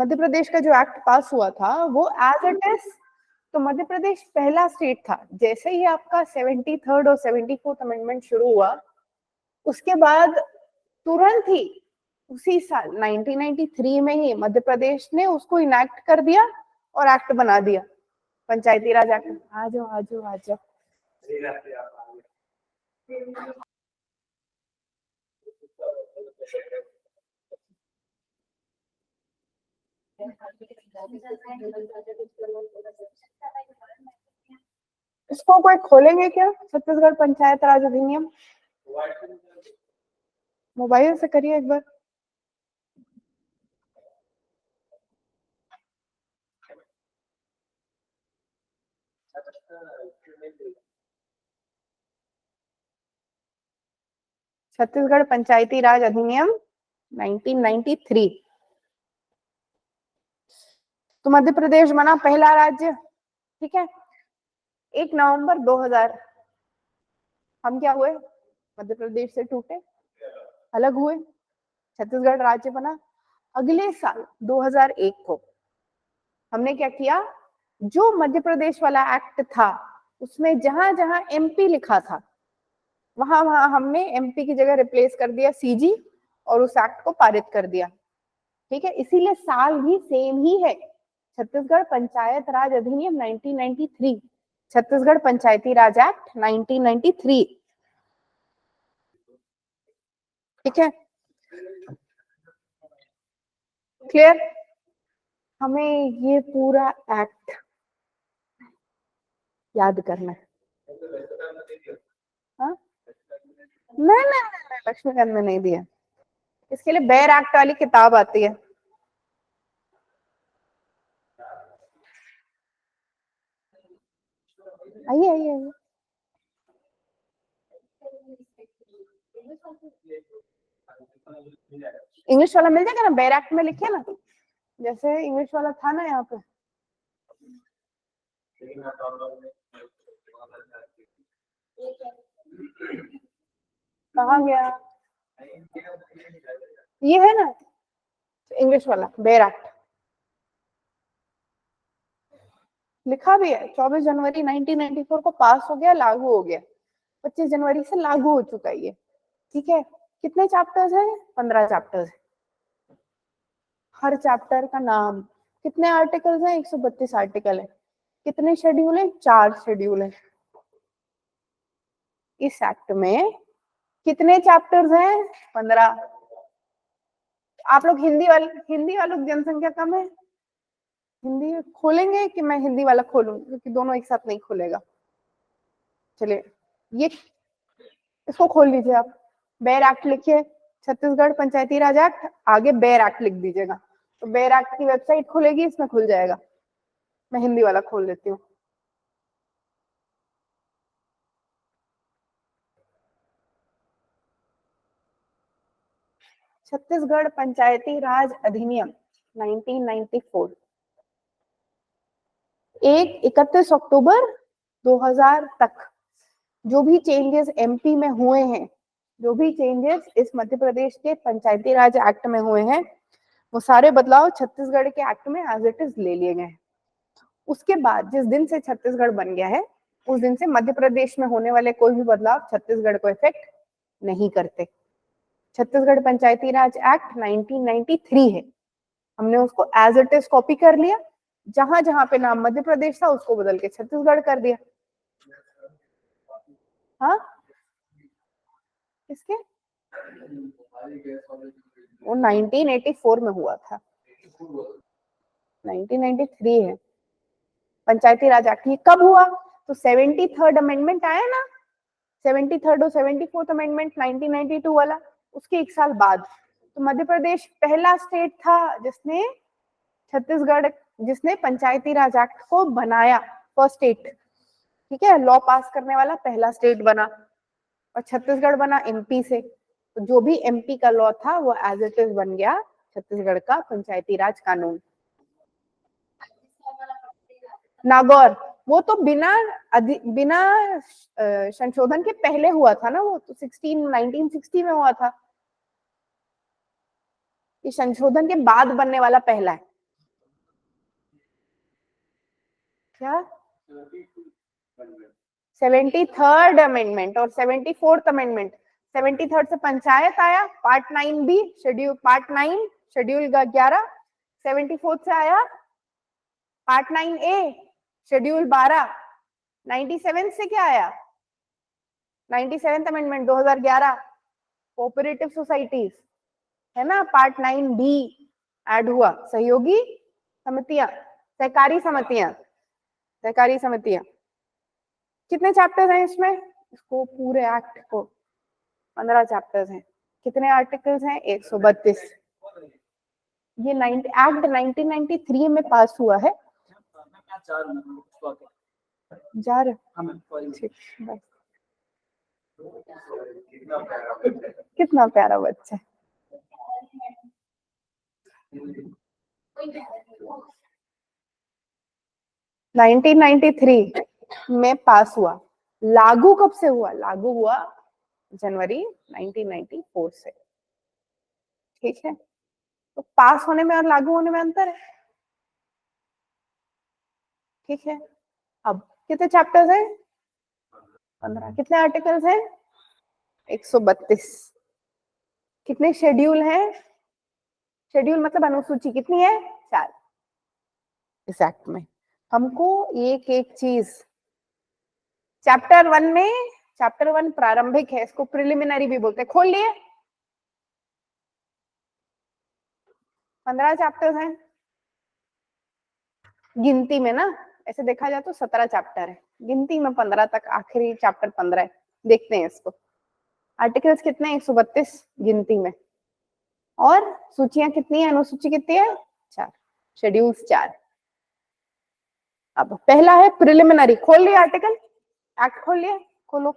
मध्य प्रदेश का जो एक्ट पास हुआ था वो एज इट इज, तो मध्य प्रदेश पहला स्टेट था। जैसे ही आपका 73rd और 74th अमेंडमेंट शुरू हुआ, उसके बाद तुरंत ही उसी साल 1993 में ही मध्य प्रदेश ने उसको इनैक्ट कर दिया और एक्ट बना दिया, पंचायती राज एक्ट। आ जाओ आ जाओ आ जाओ। इसको कोई खोलेंगे क्या, छत्तीसगढ़ पंचायत राज अधिनियम? मोबाइल से करिए एक बार। छत्तीसगढ़ पंचायती राज अधिनियम 1993। तो मध्य प्रदेश बना पहला राज्य, ठीक है। 1 नवंबर 2000 हम क्या हुए, मध्य प्रदेश से टूटे, अलग हुए, छत्तीसगढ़ राज्य बना। अगले साल 2001 को हमने क्या किया, जो मध्य प्रदेश वाला एक्ट था उसमें जहां जहां एमपी लिखा था वहां वहां हमने एमपी की जगह रिप्लेस कर दिया सीजी और उस एक्ट को पारित कर दिया, ठीक है। इसीलिए साल भी सेम ही है, छत्तीसगढ़ पंचायत राज अधिनियम 1993, छत्तीसगढ़ पंचायती राज एक्ट 1993, ठीक है। क्लियर? हमें ये पूरा एक्ट याद करना है। हाँ? नहीं, लक्ष्मीकांत में नहीं दिया, इसके लिए बेयर एक्ट वाली किताब आती है। आइए आइए आइए। इंग्लिश वाला मिल जाएगा ना, बेयर एक्ट में लिखिए ना, जैसे इंग्लिश वाला था ना यहाँ पे। कहाँ गया? ये है ना इंग्लिश वाला बेयर एक्ट, लिखा भी है 24 जनवरी 1994 को पास हो गया, लागू हो गया, 25 जनवरी से लागू हो चुका है ये, ठीक है। कितने चैप्टर्स हैं? 15 चैप्टर्स। हर चैप्टर का नाम, कितने आर्टिकल्स हैं? 132 आर्टिकल है। कितने शेड्यूल है? 4 शेड्यूल है। इस एक्ट में कितने चैप्टर्स हैं? 15। आप लोग हिंदी वालों की जनसंख्या कम है, हिंदी खोलेंगे कि मैं हिंदी वाला खोलूं, क्योंकि दोनों एक साथ नहीं खुलेगा। चलिए ये इसको खोल लीजिए आप, बेयर एक्ट लिखिए, छत्तीसगढ़ पंचायती राज एक्ट, आगे बेयर एक्ट लिख दीजिएगा, तो बेयर एक्ट की वेबसाइट खुलेगी, इसमें खुल जाएगा। मैं हिंदी वाला खोल लेती हूँ। छत्तीसगढ़ पंचायती राज अधिनियम 1994, 31 अक्टूबर 2000 तक जो भी चेंजेस एमपी में हुए हैं, जो भी चेंजेस इस मध्य प्रदेश के पंचायती राज एक्ट में हुए हैं, वो सारे बदलाव छत्तीसगढ़ के एक्ट में एज इट इज ले लिए गए हैं। उसके बाद जिस दिन से छत्तीसगढ़ बन गया है, उस दिन से मध्य प्रदेश में होने वाले कोई भी बदलाव छत्तीसगढ़ को इफेक्ट नहीं करते। छत्तीसगढ़ पंचायती राज एक्ट 1993 है, हमने उसको एज इट इज कॉपी कर लिया, जहां जहां पे नाम मध्य प्रदेश था उसको बदल के छत्तीसगढ़ कर दिया। हाँ किसके? वो 1984 में हुआ था, 1993 है पंचायती राज एक्ट। ये कब हुआ? तो 73rd अमेंडमेंट आया ना, 73rd और 74th अमेंडमेंट 1992 वाला, उसके 1 साल बाद। तो मध्य प्रदेश पहला स्टेट था जिसने छत्तीसगढ़, जिसने पंचायती राज एक्ट को बनाया, फर्स्ट स्टेट, ठीक है, लॉ पास करने वाला पहला स्टेट बना, और छत्तीसगढ़ बना एमपी से। तो जो भी एमपी का लॉ था वो एज इट इज बन गया छत्तीसगढ़ का पंचायती राज कानून। नागौर वो तो बिना संशोधन के पहले हुआ था ना, वो तो 1960 में हुआ था, ये संशोधन के बाद बनने वाला पहला है। क्या 73rd अमेंडमेंट और 74th अमेंडमेंट। 73rd से पंचायत आया, पार्ट 9 भी शेड्यूल, पार्ट 9 शेड्यूल 11। 74th से आया पार्ट 9A शेड्यूल 12। 97 से क्या आया, 97th अमेंडमेंट 2011 कोऑपरेटिव सोसाइटीज, है ना। पार्ट 9B ऐड हुआ, सहयोगी समितियां, सहकारी समितियां, सहकारी समितियां। कितने चैप्टर्स हैं इसमें, इसको पूरे एक्ट को 15 चैप्टर्स हैं। कितने आर्टिकल्स हैं, 132। ये एक्ट 1993 में पास हुआ है। जा रहे कितना प्यारा बच्चा। 1993 में पास हुआ। लागू कब से हुआ, लागू हुआ जनवरी 1994 से। ठीक है, तो पास होने में और लागू होने में अंतर है। ठीक है, अब कितने चैप्टर्स हैं, 15। कितने आर्टिकल्स हैं, 132। कितने शेड्यूल हैं, शेड्यूल मतलब अनुसूची कितनी है, 4। इस एक्ट में हमको एक एक चीज, चैप्टर 1 में, चैप्टर 1 प्रारंभिक है, इसको प्रिलिमिनरी भी बोलते हैं। खोल लिए, 15 चैप्टर्स हैं गिनती में ना, ऐसे देखा जाए तो 17 चैप्टर है, गिनती में 15 तक, आखिरी चैप्टर 15 है। देखते हैं इसको, आर्टिकल्स कितने हैं, 132 गिनती में, और सूचियां कितनी है, अनुसूची कितनी है, 4, शेड्यूल्स 4। अब पहला है प्रिलिमिनरी, खोल लिया आर्टिकल, एक्ट खोल लिया, खोलो।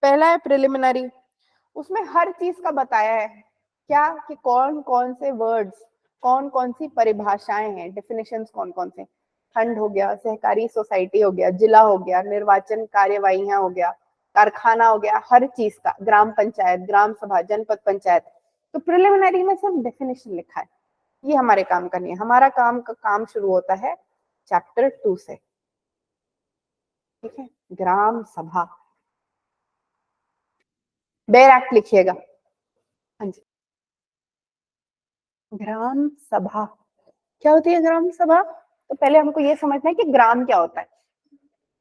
पहला है प्रिलिमिनरी, उसमें हर चीज का बताया है, क्या कि कौन कौन से वर्ड्स, कौन कौन सी परिभाषाएं हैं, डेफिनेशंस कौन कौन से, खंड हो गया, सहकारी सोसाइटी हो गया, जिला हो गया, निर्वाचन कार्यवाहियां हो गया, कारखाना हो गया, हर चीज का, ग्राम पंचायत, ग्राम सभा, जनपद पंचायत। तो प्रिलिमिनरी में सब डेफिनेशन लिखा है, ये हमारे काम का नहीं है। हमारा काम शुरू होता है चैप्टर 2 से। ठीक है, ग्राम सभा, बेयर एक्ट लिखिएगा। हाँ जी, ग्राम सभा क्या होती है, ग्राम सभा। तो पहले हमको ये समझना है कि ग्राम क्या होता है।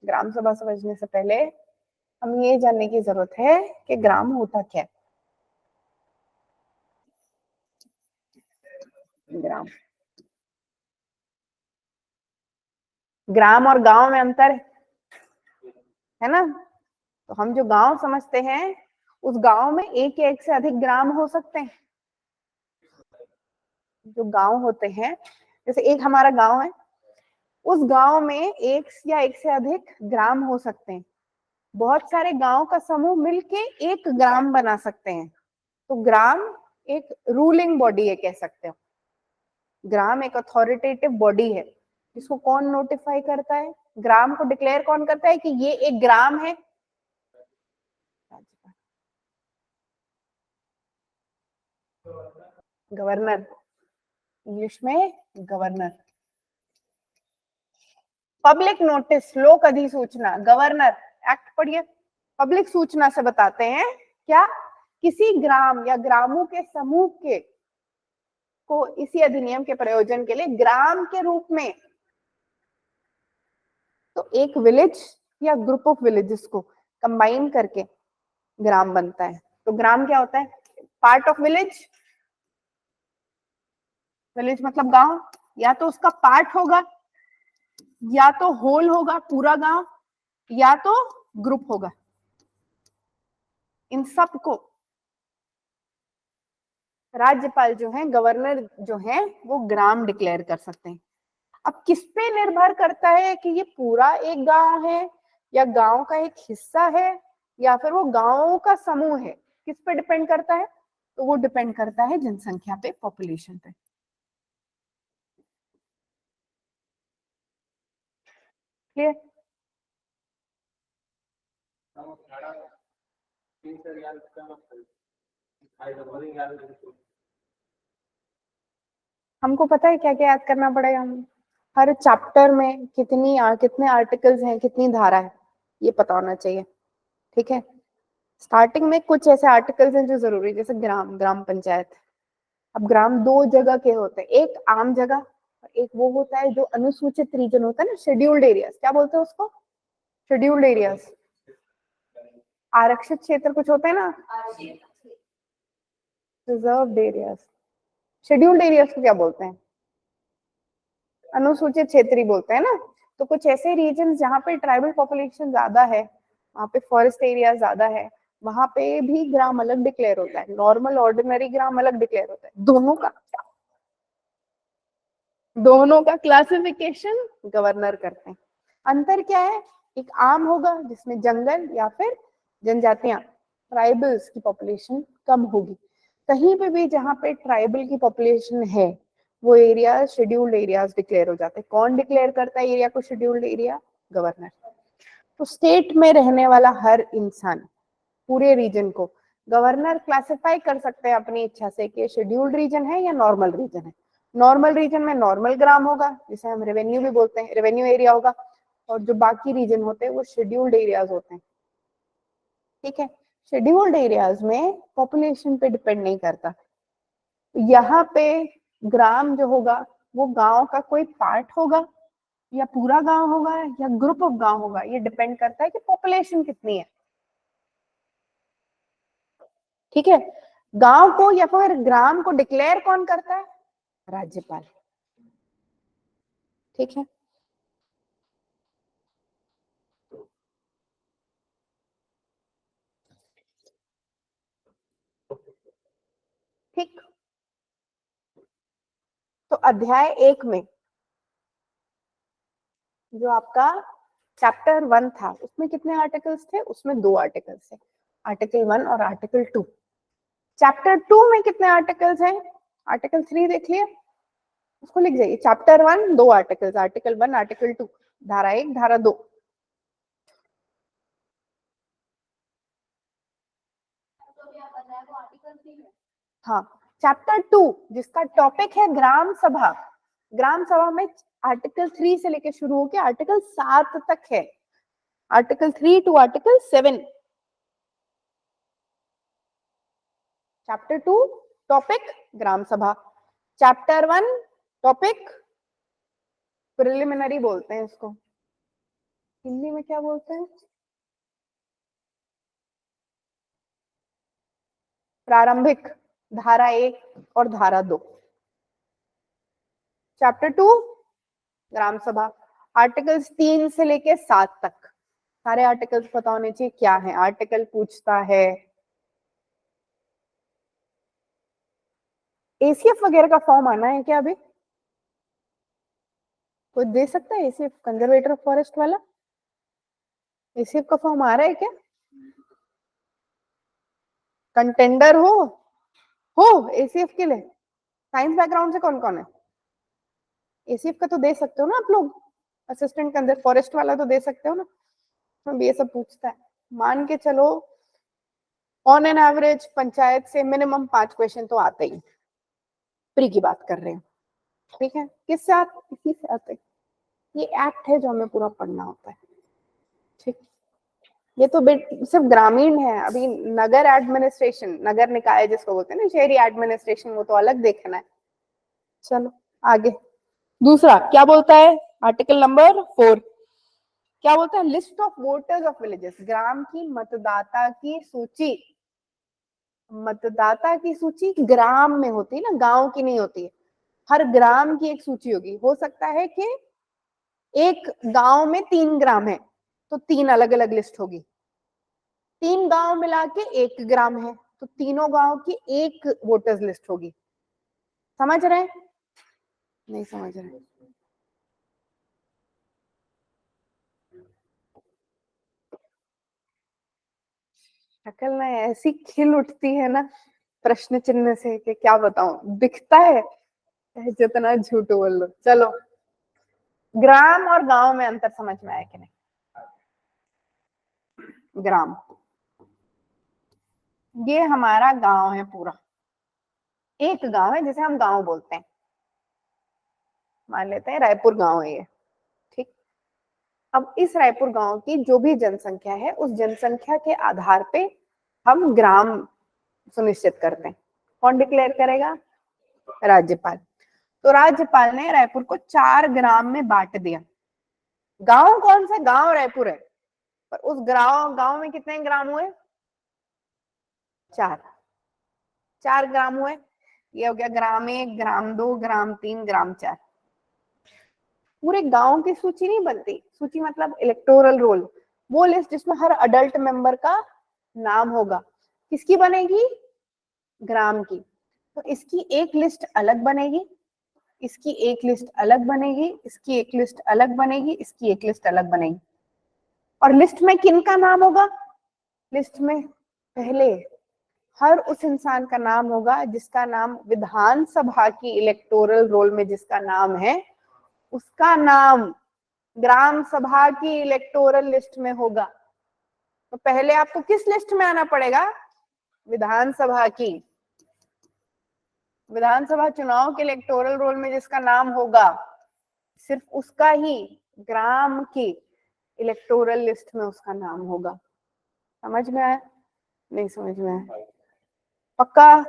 ग्राम सभा समझने से पहले हम ये जानने की जरूरत है कि ग्राम होता क्या है। ग्राम, ग्राम और गांव में अंतर है ना। तो हम जो गांव समझते हैं, उस गांव में एक या एक से अधिक ग्राम हो सकते हैं। जो गांव होते हैं, जैसे एक हमारा गांव है, उस गांव में एक या एक से अधिक ग्राम हो सकते हैं। बहुत सारे गांव का समूह मिलके एक ग्राम बना सकते हैं। तो ग्राम एक रूलिंग बॉडी है, कह सकते हो। ग्राम एक अथॉरिटेटिव बॉडी है, जिसको कौन नोटिफाई करता है, ग्राम को डिक्लेयर कौन करता है कि ये एक ग्राम है, गवर्नर, इंग्लिश में गवर्नर। पब्लिक नोटिस, लोक अधिसूचना, गवर्नर एक्ट पढ़िए। पब्लिक सूचना से बताते हैं क्या, किसी ग्राम या ग्रामों के समूह के को इसी अधिनियम के प्रयोजन के लिए ग्राम के रूप में, तो एक विलेज या ग्रुप ऑफ विलेजेस को कंबाइन करके ग्राम बनता है। तो ग्राम क्या होता है, पार्ट ऑफ विलेज, विलेज मतलब गांव, या तो उसका पार्ट होगा, या तो होल होगा पूरा गांव, या तो ग्रुप होगा। इन सब को राज्यपाल जो है, गवर्नर जो है, वो ग्राम डिक्लेयर कर सकते हैं। अब किस पे निर्भर करता है कि ये पूरा एक गांव है, या गांव का एक हिस्सा है, या फिर वो गांवों का समूह है, किस पे डिपेंड करता है, तो वो डिपेंड करता है जनसंख्या पे, पॉपुलेशन पे। क्लियर। हमको पता है क्या क्या याद करना पड़ेगा। हम हर चैप्टर में कितने आर्टिकल्स हैं, कितनी धारा है, ये पता होना चाहिए। ठीक है, स्टार्टिंग में कुछ ऐसे आर्टिकल्स हैं जो जरूरी है, जैसे ग्राम, ग्राम पंचायत। अब ग्राम दो जगह के होते हैं, एक आम जगह और एक वो होता है जो अनुसूचित रीजन होता है ना, शेड्यूल्ड एरियाज, क्या बोलते हैं उसको, शेड्यूल्ड एरियाज। आरक्षित क्षेत्र कुछ होते हैं ना, रिजर्व्ड एरियाज। शेड्यूल्ड एरियाज को क्या बोलते हैं, अनुसूचित क्षेत्र ही बोलते हैं ना। तो कुछ ऐसे रीजन जहाँ पे ट्राइबल पॉपुलेशन ज्यादा है, वहाँ पे फॉरेस्ट एरिया ज्यादा है, वहां पे भी ग्राम अलग डिक्लेयर होता है, नॉर्मल ऑर्डिनरी ग्राम अलग डिक्लेयर होता है। दोनों का क्लासिफिकेशन गवर्नर करते हैं। अंतर क्या है, एक आम होगा जिसमें जंगल या फिर जनजातियां, ट्राइबल्स की पॉपुलेशन कम होगी। कहीं पे भी जहां पे ट्राइबल की पॉपुलेशन है, वो एरिया शेड्यूल्ड एरियाज डिक्लेयर हो जाते हैं। कौन डिक्लेयर करता है एरिया को शेड्यूल्ड एरिया, गवर्नर। तो स्टेट में रहने वाला हर इंसान, पूरे रीजन को गवर्नर क्लासिफाई कर सकते हैं अपनी इच्छा से कि शेड्यूल्ड रीजन है या नॉर्मल रीजन है। नॉर्मल रीजन में नॉर्मल ग्राम होगा, जिसे हम रेवेन्यू भी बोलते हैं, रेवेन्यू एरिया होगा, और जो बाकी रीजन होते हैं वो शेड्यूल्ड एरियाज होते हैं। ठीक है, शेड्यूल्ड एरियाज में पॉपुलेशन पे डिपेंड नहीं करता। यहाँ पे ग्राम जो होगा वो गांव का कोई पार्ट होगा या पूरा गांव होगा या ग्रुप ऑफ गांव होगा, ये डिपेंड करता है कि पॉपुलेशन कितनी है। ठीक है, गांव को या फिर ग्राम को डिक्लेयर कौन करता है, राज्यपाल। ठीक है, ठीक। तो अध्याय 1 में जो आपका चैप्टर 1 था, उसमें कितने आर्टिकल्स थे, उसमें 2 आर्टिकल्स थे, आर्टिकल 1 और आर्टिकल 2। चैप्टर 2 में कितने आर्टिकल्स हैं, आर्टिकल 3 देख लिया, उसको लिख जाइए। चैप्टर 1 2 आर्टिकल्स, आर्टिकल 1 आर्टिकल 2, धारा 1 धारा 2। हाँ, चैप्टर 2 जिसका टॉपिक है ग्राम सभा, ग्राम सभा में आर्टिकल 3 से लेकर शुरू होकर आर्टिकल 7 तक है, article 3 to article 7। Chapter 2 topic gram sabha, chapter 1 topic preliminary बोलते हैं इसको, हिंदी में क्या बोलते हैं, प्रारंभिक, धारा 1 और धारा 2। चैप्टर 2 ग्राम सभा, आर्टिकल्स 3 से लेके 7 तक, सारे आर्टिकल्स पता होने चाहिए क्या है। आर्टिकल पूछता है एसीएफ वगैरह का फॉर्म आना है क्या अभी, कोई दे सकता है एसीएफ, कंजर्वेटर ऑफ फॉरेस्ट वाला, एसीएफ का फॉर्म आ रहा है क्या, कंटेंडर हो एसीएफ के लिए, साइंस बैकग्राउंड से कौन कौन है, एसीएफ का तो दे सकते हो ना आप लोग, असिस्टेंट कंजर फॉरेस्ट वाला तो दे सकते हो ना। हम ये सब पूछता है, मान के चलो ऑन एन एवरेज पंचायत से मिनिमम 5 क्वेश्चन तो आते ही, प्री की बात कर रहे हैं। ठीक है, किससे आते, इसी से आते, ये एक्ट है जो हमें पूरा पढ़ना होता है। ठीक, ये तो सिर्फ ग्रामीण है, अभी नगर एडमिनिस्ट्रेशन, नगर निकाय जिसको बोलते हैं ना, शहरी एडमिनिस्ट्रेशन, वो तो अलग देखना है। चलो आगे, दूसरा क्या बोलता है, आर्टिकल नंबर 4 क्या बोलता है, list of voters of villages, ग्राम की मतदाता की सूची। मतदाता की सूची ग्राम में होती है ना, गांव की नहीं होती है। हर ग्राम की एक सूची होगी, हो सकता है कि एक गांव में 3 ग्राम है तो 3 अलग अलग लिस्ट होगी, 3 गांव मिला के 1 ग्राम है तो तीनों गांव की एक वोटर्स लिस्ट होगी। समझ रहे हैं, नहीं समझ रहे, शक्ल में ऐसी खिल उठती है ना प्रश्न चिन्ह से कि क्या बताऊं, दिखता है जितना झूठ बोल लो। चलो, ग्राम और गांव में अंतर समझ में आया कि नहीं, ग्राम ये हमारा गांव है पूरा, एक गांव है जिसे हम गांव बोलते हैं। मान लेते हैं रायपुर गांव है ये, ठीक। अब इस रायपुर गांव की जो भी जनसंख्या है, उस जनसंख्या के आधार पे हम ग्राम सुनिश्चित करते हैं। कौन डिक्लेयर करेगा? राज्यपाल। तो राज्यपाल ने रायपुर को 4 ग्राम में बांट दिया। गांव कौन सा? गांव रायपुर है, पर उस गांव में कितने ग्राम हुए? 4 ग्राम हुए। ये हो गया ग्राम 1, ग्राम 2, ग्राम 3, ग्राम 4। पूरे गांव की सूची नहीं बनती, सूची मतलब इलेक्टोरल रोल, वो लिस्ट जिसमें हर अडल्ट मेंबर का नाम होगा, किसकी बनेगी? ग्राम की। तो इसकी एक लिस्ट अलग बनेगी, इसकी एक लिस्ट अलग बनेगी, इसकी एक लिस्ट अलग बनेगी, इसकी एक लिस्ट अलग बनेगी। और लिस्ट में किन का नाम होगा? लिस्ट में पहले हर उस इंसान का नाम होगा जिसका नाम विधानसभा की इलेक्टोरल रोल में जिसका नाम है, उसका नाम ग्राम सभा की इलेक्टोरल लिस्ट में होगा। तो पहले आपको किस लिस्ट में आना पड़ेगा? विधानसभा की। विधानसभा चुनाव के इलेक्टोरल रोल में जिसका नाम होगा, सिर्फ उसका ही ग्राम की इलेक्टोरल लिस्ट में उसका नाम होगा। समझ में आया? नहीं समझ में आया? पक्का?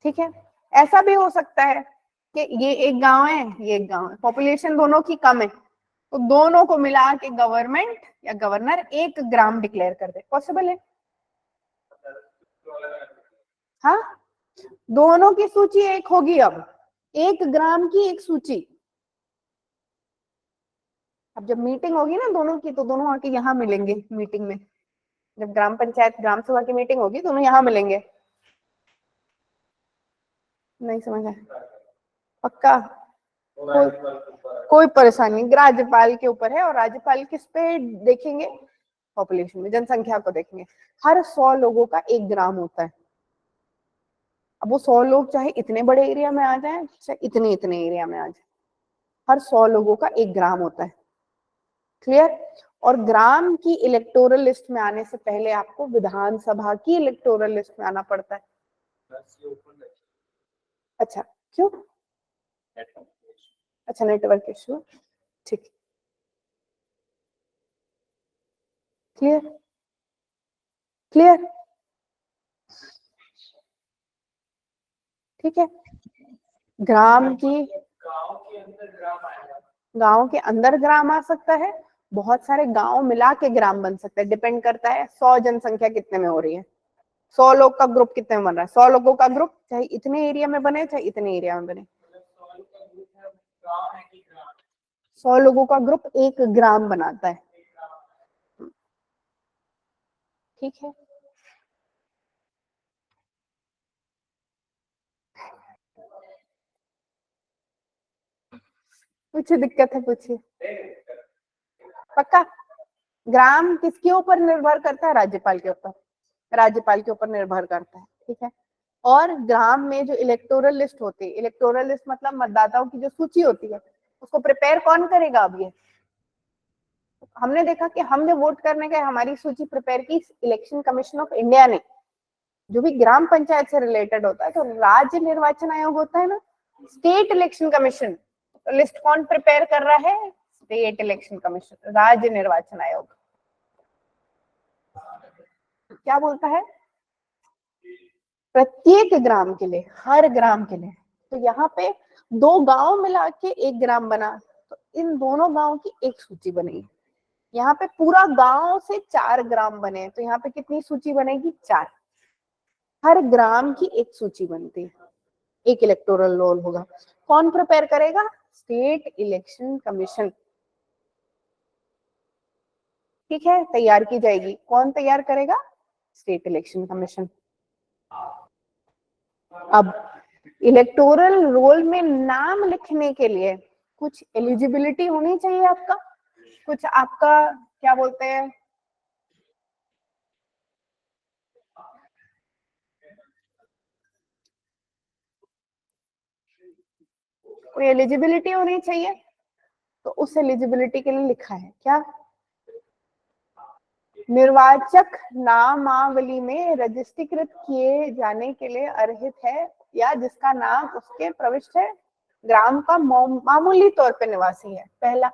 ठीक है। ऐसा भी हो सकता है कि ये एक गांव है, ये एक गांव है, पॉपुलेशन दोनों की कम है, तो दोनों को मिला के गवर्नमेंट या गवर्नर एक ग्राम डिक्लेयर कर दे। पॉसिबल है? हाँ, दोनों की सूची एक होगी। अब एक ग्राम की एक सूची। अब जब मीटिंग होगी ना दोनों की, तो दोनों आके यहाँ मिलेंगे मीटिंग में। जब ग्राम पंचायत ग्राम सभा की मीटिंग होगी, दोनों यहाँ मिलेंगे। नहीं समझ आया? पक्का? कोई परेशानी नहीं, राज्यपाल के ऊपर है। और राज्यपाल किस पे देखेंगे? पॉपुलेशन में, जनसंख्या को देखेंगे। हर 100 लोगों का एक ग्राम होता है। अब वो 100 लोग चाहे इतने बड़े एरिया में आ जाए, चाहे इतने इतने एरिया में आ जाए, हर 100 लोगों का एक ग्राम होता है। क्लियर? और ग्राम की इलेक्टोरल लिस्ट में आने से पहले आपको विधानसभा की इलेक्टोरल लिस्ट में आना पड़ता है। अच्छा, क्यों? अच्छा, नेटवर्क इश्यू। ठीक, क्लियर? क्लियर? ठीक है। ग्राम की, गांव के अंदर ग्राम आ सकता है, बहुत सारे गांव मिला के ग्राम बन सकता है। डिपेंड करता है 100 जनसंख्या कितने में हो रही है, 100 लोग का ग्रुप कितने में बन रहा है। 100 लोगों का ग्रुप चाहे इतने एरिया में बने, चाहे इतने एरिया में बने, 100 लोगों का ग्रुप एक ग्राम बनाता है। ठीक है। कुछ दिक्कत है? पूछिए। पक्का? ग्राम किसके ऊपर निर्भर करता है? राज्यपाल के ऊपर। राज्यपाल के ऊपर निर्भर करता है। ठीक है। और ग्राम में जो इलेक्टोरल लिस्ट होती है, इलेक्टोरल लिस्ट मतलब मतदाताओं की जो सूची होती है, उसको प्रिपेयर कौन करेगा? अब ये हमने देखा कि हम जब वोट करने गए, हमारी सूची प्रिपेयर की इलेक्शन कमीशन ऑफ इंडिया ने। जो भी ग्राम पंचायत से रिलेटेड होता है, तो राज्य निर्वाचन आयोग होता है ना, स्टेट इलेक्शन कमीशन, तो लिस्ट कौन प्रिपेयर कर रहा है? स्टेट इलेक्शन कमीशन, राज्य निर्वाचन आयोग। क्या बोलता है? प्रत्येक ग्राम के लिए, हर ग्राम के लिए। तो यहाँ पे 2 गांव मिला के एक ग्राम बना, तो इन दोनों गांव की एक सूची बनेगी। यहाँ पे पूरा गांव से 4 ग्राम बने, तो यहाँ पे कितनी सूची बनेगी? 4। हर ग्राम की एक सूची बनती है, एक इलेक्टोरल रोल होगा। कौन प्रिपेयर करेगा? State election commission. ठीक है, तैयार की जाएगी। कौन तैयार करेगा? State election commission. अब इलेक्टोरल रोल में नाम लिखने के लिए कुछ एलिजिबिलिटी होनी चाहिए आपका, कुछ आपका क्या बोलते हैं, कोई एलिजिबिलिटी होनी चाहिए। तो उस एलिजिबिलिटी के लिए लिखा है क्या? निर्वाचक नामावली में रजिस्ट्रीकृत किए जाने के लिए अर्हित है या जिसका नाम उसके प्रविष्ट है ग्राम का मामूली तौर पे निवासी है। पहला,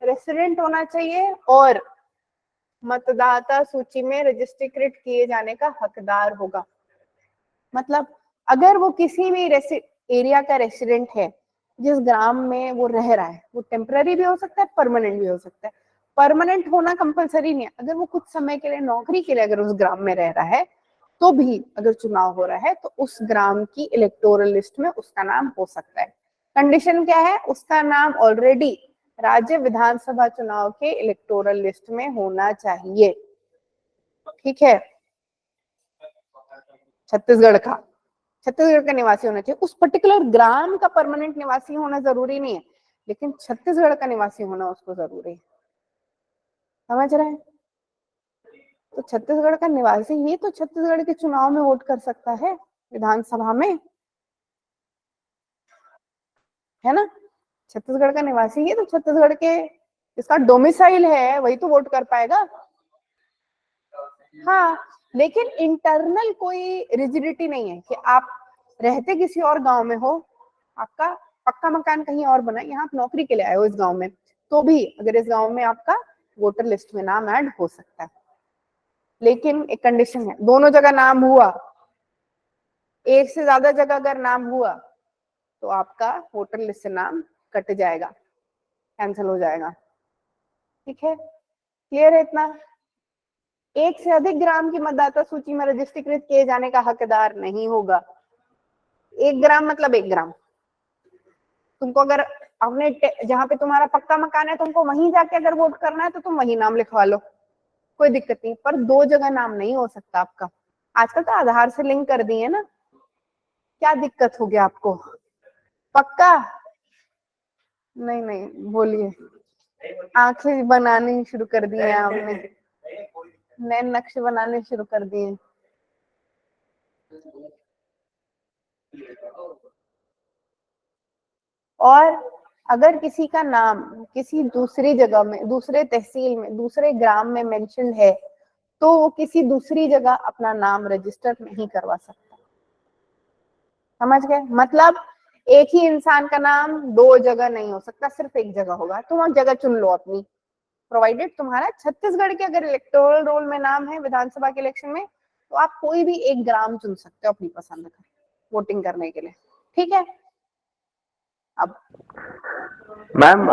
रेसिडेंट होना चाहिए और मतदाता सूची में रजिस्ट्रीकृत किए जाने का हकदार होगा। मतलब अगर वो किसी भी एरिया का रेसिडेंट है, जिस ग्राम में वो रह रहा है, वो टेम्पररी भी हो सकता है, परमानेंट भी हो सकता है। परमानेंट होना कंपलसरी नहीं है, अगर वो कुछ समय के लिए नौकरी के लिए अगर उस ग्राम में रह रहा है तो भी अगर चुनाव हो रहा है तो उस ग्राम की इलेक्टोरल लिस्ट में उसका नाम हो सकता है। कंडीशन क्या है? उसका नाम ऑलरेडी राज्य विधानसभा चुनाव के इलेक्टोरल लिस्ट में होना चाहिए। ठीक है, छत्तीसगढ़ का निवासी होना चाहिए। उस पर्टिकुलर ग्राम का परमानेंट निवासी होना जरूरी नहीं है, लेकिन छत्तीसगढ़ का निवासी होना उसको जरूरी है। समझ रहे हैं? तो छत्तीसगढ़ का निवासी ही तो छत्तीसगढ़ के चुनाव में वोट कर सकता है, विधानसभा में, है ना? छत्तीसगढ़ का निवासी ही तो छत्तीसगढ़ के, इसका डोमिसाइल है, वही तो वोट कर पाएगा। हाँ, लेकिन इंटरनल कोई रिजिडिटी नहीं है कि आप रहते किसी और गांव में हो, आपका पक्का मकान कहीं और बना, यहाँ आप नौकरी के लिए आए हो इस गांव में, तो भी अगर इस गांव में आपका वोटर लिस्ट में नाम ऐड हो सकता है। लेकिन एक कंडीशन है, दोनों जगह नाम हुआ, एक से ज्यादा जगह अगर नाम हुआ तो आपका वोटर लिस्ट से नाम कट जाएगा, कैंसिल हो जाएगा। ठीक है, क्लियर है इतना? एक से अधिक ग्राम की मतदाता सूची में रजिस्ट्रीकृत किए जाने का हकदार नहीं होगा। एक ग्राम मतलब एक ग्राम, तुमको अगर अपने जहाँ पे तुम्हारा पक्का मकान है तुमको वहीं जाके अगर वोट करना है तो तुम वहीं नाम लिखवा लो, कोई दिक्कत नहीं। पर दो जगह नाम नहीं हो सकता आपका। आजकल तो आधार से लिंक कर दिए ना, क्या दिक्कत हो गया आपको? पक्का? नहीं नहीं, बोलिए। आंखें बनानी शुरू कर दी है आपने, नए नक्शे बनाने शुरू कर दिए। और अगर किसी का नाम किसी दूसरी जगह में, दूसरे तहसील में, दूसरे ग्राम में मेंशन है तो वो किसी दूसरी जगह अपना नाम रजिस्टर नहीं करवा सकता। समझ गए? मतलब एक ही इंसान का नाम दो जगह नहीं हो सकता, सिर्फ एक जगह होगा। तुम तो जगह चुन लो अपनी, प्रोवाइडेड तुम्हारा छत्तीसगढ़ के अगर इलेक्टोरल रोल में नाम है विधानसभा के इलेक्शन में, तो आप कोई भी एक ग्राम चुन सकते हो अपनी पसंद का वोटिंग करने के लिए। ठीक है? अब मैम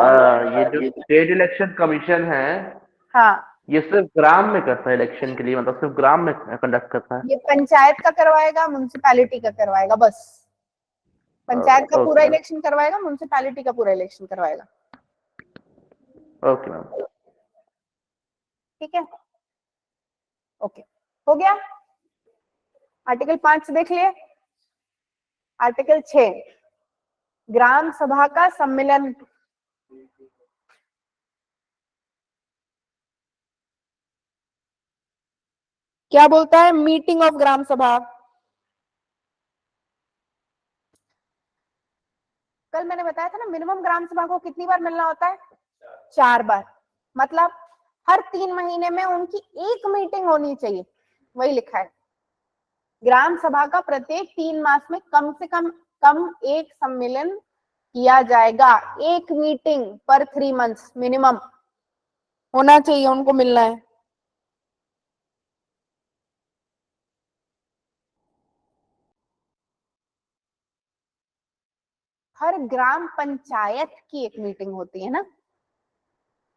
ये जो स्टेट इलेक्शन कमीशन है, हाँ, ये सिर्फ ग्राम में करता है इलेक्शन के लिए, मतलब सिर्फ ग्राम में कंडक्ट करता है? ये पंचायत का करवाएगा, म्युनिसिपैलिटी का करवाएगा, बस। पंचायत का पूरा ओके मैम, इलेक्शन करवाएगा, म्युनिसिपैलिटी का पूरा इलेक्शन करवाएगा। Okay ma'am. ठीक है, ओके, हो गया। आर्टिकल 5 देख लिए। आर्टिकल 6, ग्राम सभा का सम्मेलन। क्या बोलता है? मीटिंग ऑफ ग्राम सभा। कल मैंने बताया था ना, मिनिमम ग्राम सभा को कितनी बार मिलना होता है? 4 बार। मतलब हर 3 महीने में उनकी एक मीटिंग होनी चाहिए, वही लिखा है। ग्राम सभा का प्रत्येक 3 मास में कम से कम एक सम्मेलन किया जाएगा। एक मीटिंग पर 3 मंथ्स मिनिमम होना चाहिए, उनको मिलना है। हर ग्राम पंचायत की एक मीटिंग होती है ना,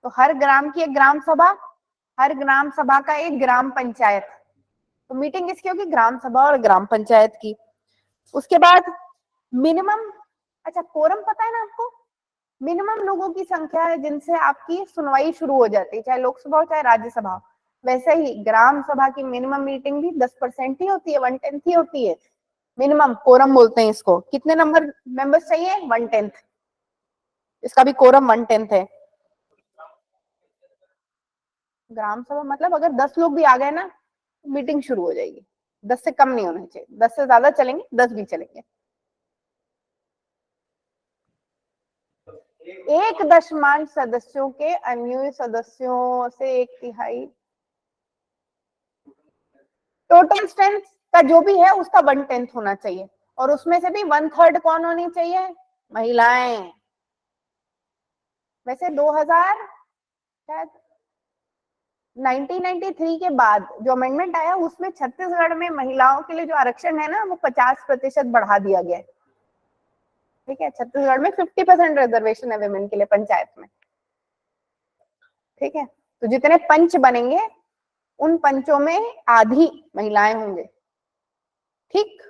तो हर ग्राम की एक ग्राम सभा, हर ग्राम सभा का एक ग्राम पंचायत। तो मीटिंग किसकी होगी? ग्राम सभा और ग्राम पंचायत की। उसके बाद मिनिमम, अच्छा कोरम पता है ना आपको? मिनिमम लोगों की संख्या है जिनसे आपकी सुनवाई शुरू हो जाती है, चाहे लोकसभा हो चाहे राज्यसभा हो। वैसे ही ग्राम सभा की मिनिमम मीटिंग भी 10% ही होती है, 1/10 ही होती है। मिनिमम कोरम बोलते हैं इसको। कितने नंबर मेंबर्स चाहिए? 1/10। इसका भी कोरम 1/10 है। ग्राम सभा मतलब अगर 10 लोग भी आ गए ना, मीटिंग शुरू हो जाएगी। 10 से कम नहीं होना चाहिए, 10 से ज्यादा चलेंगे, 10 भी चलेंगे। 1 दशमांश सदस्यों के अन्य सदस्यों से 1/3, टोटल स्ट्रेंथ का जो भी है उसका 1/10 होना चाहिए। और उसमें से भी 1/3 कौन होनी चाहिए? महिलाएं। वैसे 2000 शायद 1993 के बाद जो अमेंडमेंट आया उसमें छत्तीसगढ़ में महिलाओं के लिए जो आरक्षण है ना वो 50% बढ़ा दिया गया है। ठीक है, छत्तीसगढ़ में 50% रिजर्वेशन है विमेन के लिए पंचायत में। ठीक है, तो जितने पंच बनेंगे उन पंचों में आधी महिलाएं होंगे। ठीक,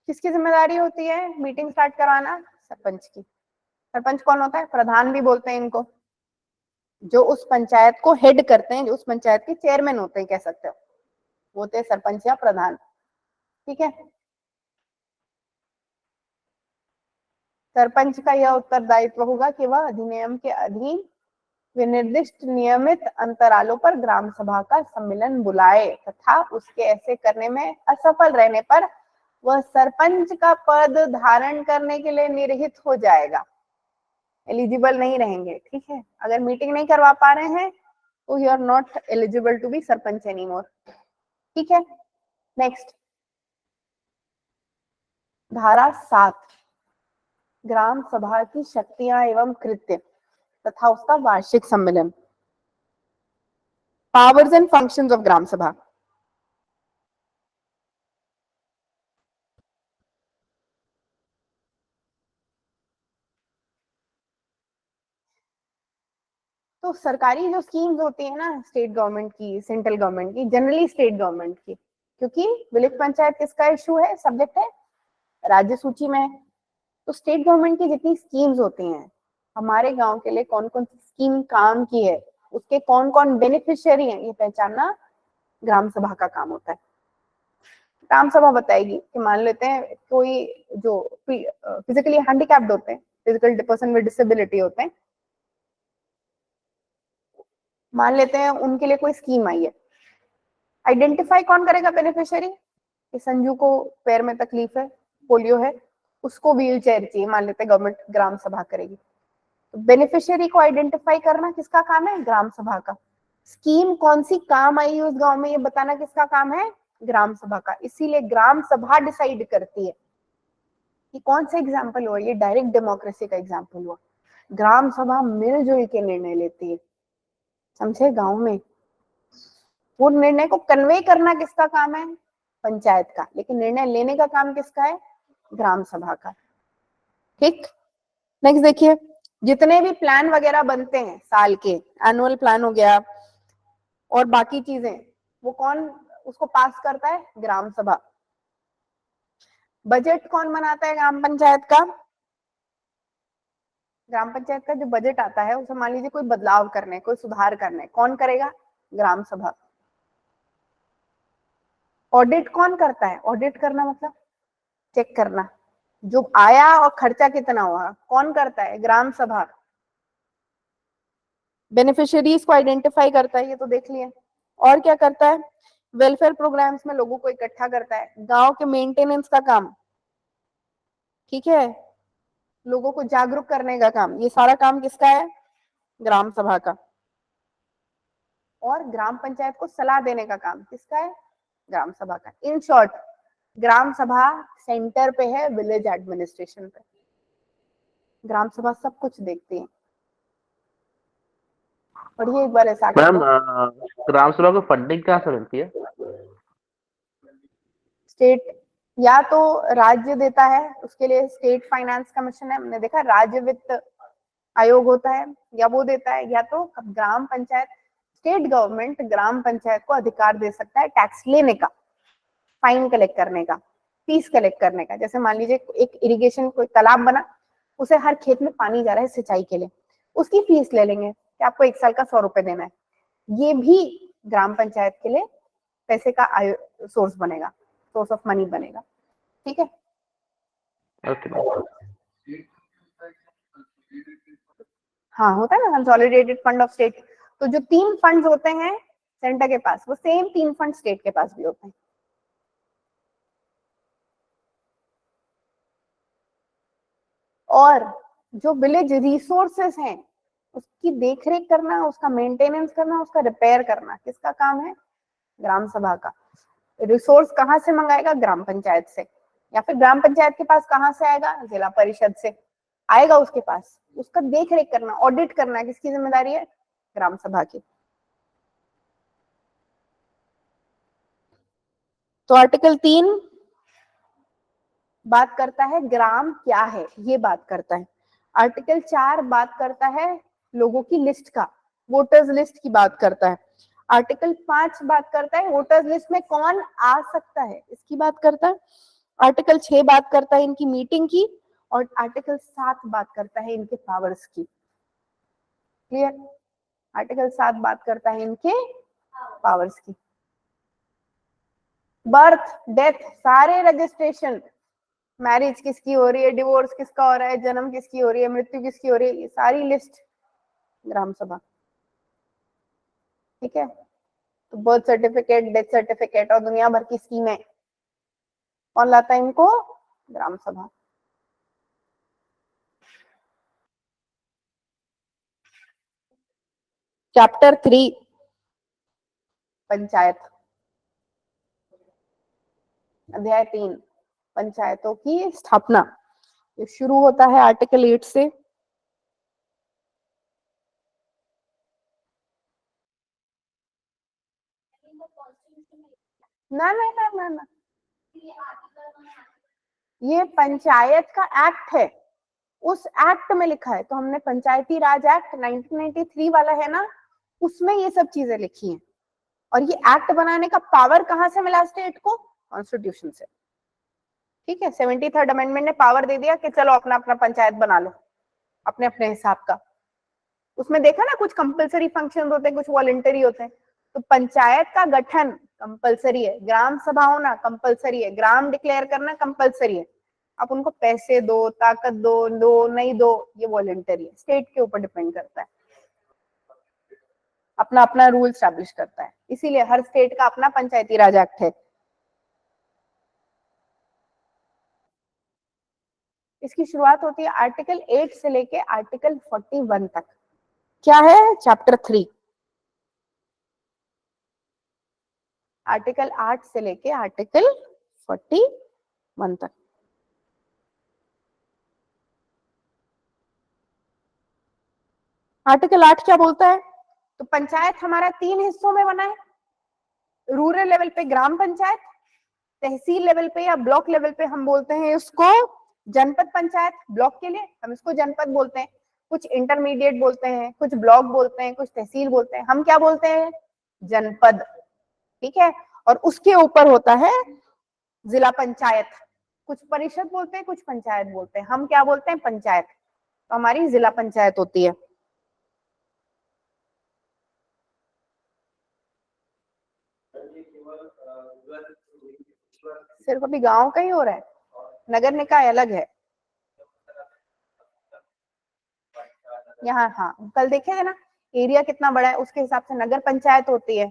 किसकी जिम्मेदारी होती है मीटिंग स्टार्ट करवाना? सरपंच की। सरपंच कौन होता है? प्रधान भी बोलते हैं इनको, जो उस पंचायत को हेड करते हैं, जो उस पंचायत के चेयरमैन होते हैं, कह सकते हो, वो होते हैं सरपंच या प्रधान। ठीक है, सरपंच का यह उत्तरदायित्व होगा कि वह अधिनियम के अधीन विनिर्दिष्ट नियमित अंतरालों पर ग्राम सभा का सम्मेलन बुलाए तथा उसके ऐसे करने में असफल रहने पर वह सरपंच का पद धारण करने के लिए निर्हित हो जाएगा, एलिजिबल नहीं रहेंगे। ठीक है, अगर मीटिंग नहीं करवा पा रहे हैं तो you are not eligible to be sarpanch anymore. ठीक है, नेक्स्ट धारा 7, ग्राम सभा की शक्तियां एवं कृत्य तथा उसका वार्षिक सम्मेलन। Powers and functions of gram सभा। तो सरकारी जो स्कीम्स होती है ना स्टेट गवर्नमेंट की, सेंट्रल गवर्नमेंट की, जनरली स्टेट गवर्नमेंट की, क्योंकि विलेज पंचायत किसका इशू है, सब्जेक्ट है, राज्य सूची में है। तो स्टेट गवर्नमेंट की जितनी स्कीम्स होती हैं, हमारे गांव के लिए कौन कौन सी स्कीम काम की है, उसके कौन कौन बेनिफिशियरी हैं, ये पहचानना ग्राम सभा का काम होता है। ग्राम सभा बताएगी कि मान लेते हैं कोई जो फिजिकली हैंडीकैप्ड होते हैं, फिजिकल पर्सन विद डिसेबिलिटी होते हैं, मान लेते हैं उनके लिए कोई स्कीम आई है, आइडेंटिफाई कौन करेगा बेनिफिशियरी? कि संजू को पैर में तकलीफ है, पोलियो है, उसको व्हील चेयर चाहिए, मान लेते हैं गवर्नमेंट ग्राम सभा करेगी। तो बेनिफिशियरी को आइडेंटिफाई करना किसका काम है? ग्राम सभा का। स्कीम कौन सी काम आई उस गांव में ये बताना किसका काम है? ग्राम सभा का। इसीलिए ग्राम सभा डिसाइड करती है कि कौन सा एग्जाम्पल हुआ, ये डायरेक्ट डेमोक्रेसी का एग्जाम्पल हुआ। ग्राम सभा मिलजुल के निर्णय लेती है, समझे? गांव में वो निर्णय को कन्वे करना किसका काम है? पंचायत का, लेकिन निर्णय लेने का काम किसका है? ग्राम सभा का। ठीक, नेक्स्ट देखिए, जितने भी प्लान वगैरह बनते हैं साल के, एनुअल प्लान हो गया और बाकी चीजें, वो कौन उसको पास करता है? ग्राम सभा। बजट कौन बनाता है ग्राम पंचायत का? ग्राम पंचायत का जो बजट आता है उसे मान लीजिए कोई बदलाव करने, कोई सुधार करने, कौन करेगा? ग्राम सभा। ऑडिट कौन करता है? ऑडिट करना मतलब चेक करना, जो आया और खर्चा कितना हुआ, कौन करता है? ग्राम सभा। बेनिफिशियरीज को आइडेंटिफाई करता है, ये तो देख लिए। और क्या करता है? वेलफेयर प्रोग्राम्स में लोगों को इकट्ठा करता है, गांव के मेंटेनेंस का काम, ठीक है, लोगों को जागरूक करने का काम, ये सारा काम किसका है? ग्राम सभा का। और ग्राम पंचायत को सलाह देने का काम किसका है? ग्राम सभा का। इन शॉर्ट, ग्राम सभा सेंटर पे है विलेज एडमिनिस्ट्रेशन पे। ग्राम सभा सब कुछ देखती है। पढ़िए एक बार ऐसा मैम को। ग्राम सभा को फंडिंग कहाँ से मिलती है? स्टेट या तो राज्य देता है, उसके लिए स्टेट फाइनेंस कमीशन है, हमने देखा राज्य वित्त आयोग होता है, या वो देता है, या तो ग्राम पंचायत, स्टेट गवर्नमेंट ग्राम पंचायत को अधिकार दे सकता है टैक्स लेने का, फाइन कलेक्ट करने का, फीस कलेक्ट करने का। जैसे मान लीजिए एक इरिगेशन कोई तालाब बना, उसे हर खेत में पानी जा रहा है सिंचाई के लिए, उसकी फीस ले लेंगे कि आपको 1 साल का 100 रुपए देना है। ये भी ग्राम पंचायत के लिए पैसे का सोर्स बनेगा, सोर्स ऑफ मनी बनेगा। ठीक है, ओके मैम। हाँ होता है ना कंसोलिडेटेड फंड ऑफ स्टेट। तो जो 3 फंड्स होते हैं सेंटर के पास, वो सेम 3 फंड स्टेट के पास भी होते हैं। और जो विलेज रिसोर्सेस हैं उसकी देखरेख करना, उसका मेंटेनेंस करना, उसका रिपेयर करना किसका काम है? ग्राम सभा का। रिसोर्स कहाँ से मंगाएगा? ग्राम पंचायत से, या फिर ग्राम पंचायत के पास कहाँ से आएगा? जिला परिषद से आएगा उसके पास। उसका देख रेख करना, ऑडिट करना किसकी जिम्मेदारी है? ग्राम सभा की। तो आर्टिकल 3 बात करता है ग्राम क्या है, ये बात करता है। आर्टिकल 4 बात करता है लोगों की लिस्ट का, वोटर्स लिस्ट की बात करता है। आर्टिकल 5 बात करता है वोटर्स लिस्ट में कौन आ सकता है, इसकी बात करता है। आर्टिकल 6 बात करता है इनकी मीटिंग की, और आर्टिकल 7 बात करता है इनके पावर्स की। क्लियर? आर्टिकल 7 बात करता है इनके पावर्स की। बर्थ, डेथ, सारे रजिस्ट्रेशन, मैरिज किसकी हो रही है, डिवोर्स किसका हो रहा है, जन्म किसकी हो रही है, मृत्यु किसकी हो रही है, ये सारी लिस्ट ग्राम सभा। ठीक है? तो बर्थ सर्टिफिकेट, डेथ सर्टिफिकेट और दुनिया भर की स्कीमें कौन लाता है इनको? ग्राम सभा। चैप्टर 3 पंचायत, अध्याय 3 पंचायतों की स्थापना। ये शुरू होता है आर्टिकल 8 से। ना ना ना ना ना, ये पंचायत का एक्ट है, उस एक्ट में लिखा है। तो हमने पंचायती राज एक्ट 1993 वाला है ना, उसमें ये सब चीजें लिखी हैं। और ये एक्ट बनाने का पावर कहां से मिला स्टेट को? कॉन्स्टिट्यूशन से। ठीक है? 73rd अमेंडमेंट ने पावर दे दिया कि चलो अपना अपना पंचायत बना लो अपने अपने हिसाब का। उसमें देखा ना, कुछ कंपलसरी फंक्शन होते हैं, कुछ वॉलंटरी होते हैं। तो पंचायत का गठन कंपलसरी है, ग्राम सभा होना कंपलसरी है, ग्राम डिक्लेयर करना कंपलसरी है। आप उनको पैसे दो, ताकत दो, दो नहीं दो, ये वॉलंटरी है, स्टेट के ऊपर डिपेंड करता है, अपना अपना रूल स्टैब्लिश करता है। इसीलिए हर स्टेट का अपना पंचायती राज एक्ट है। इसकी शुरुआत होती है आर्टिकल 8 से लेके आर्टिकल 41 तक। क्या है? चैप्टर 3, आर्टिकल 8 से लेके आर्टिकल 41 तक। आर्टिकल 8 क्या बोलता है? तो पंचायत हमारा 3 हिस्सों में बना है। रूरल लेवल पे ग्राम पंचायत, तहसील लेवल पे या ब्लॉक लेवल पे हम बोलते हैं इसको जनपद पंचायत। ब्लॉक के लिए हम इसको जनपद बोलते हैं, कुछ इंटरमीडिएट बोलते हैं, कुछ ब्लॉक बोलते हैं, कुछ तहसील बोलते हैं। हम क्या बोलते हैं? जनपद। ठीक है? और उसके ऊपर होता है जिला पंचायत। कुछ परिषद बोलते हैं, कुछ पंचायत बोलते हैं। हम क्या बोलते हैं? पंचायत। तो हमारी जिला पंचायत होती है। सिर्फ अभी गांव का ही हो रहा है, नगर निकाय अलग है यहाँ। हाँ, कल देखे थे ना, एरिया कितना बड़ा है उसके हिसाब से नगर पंचायत होती है।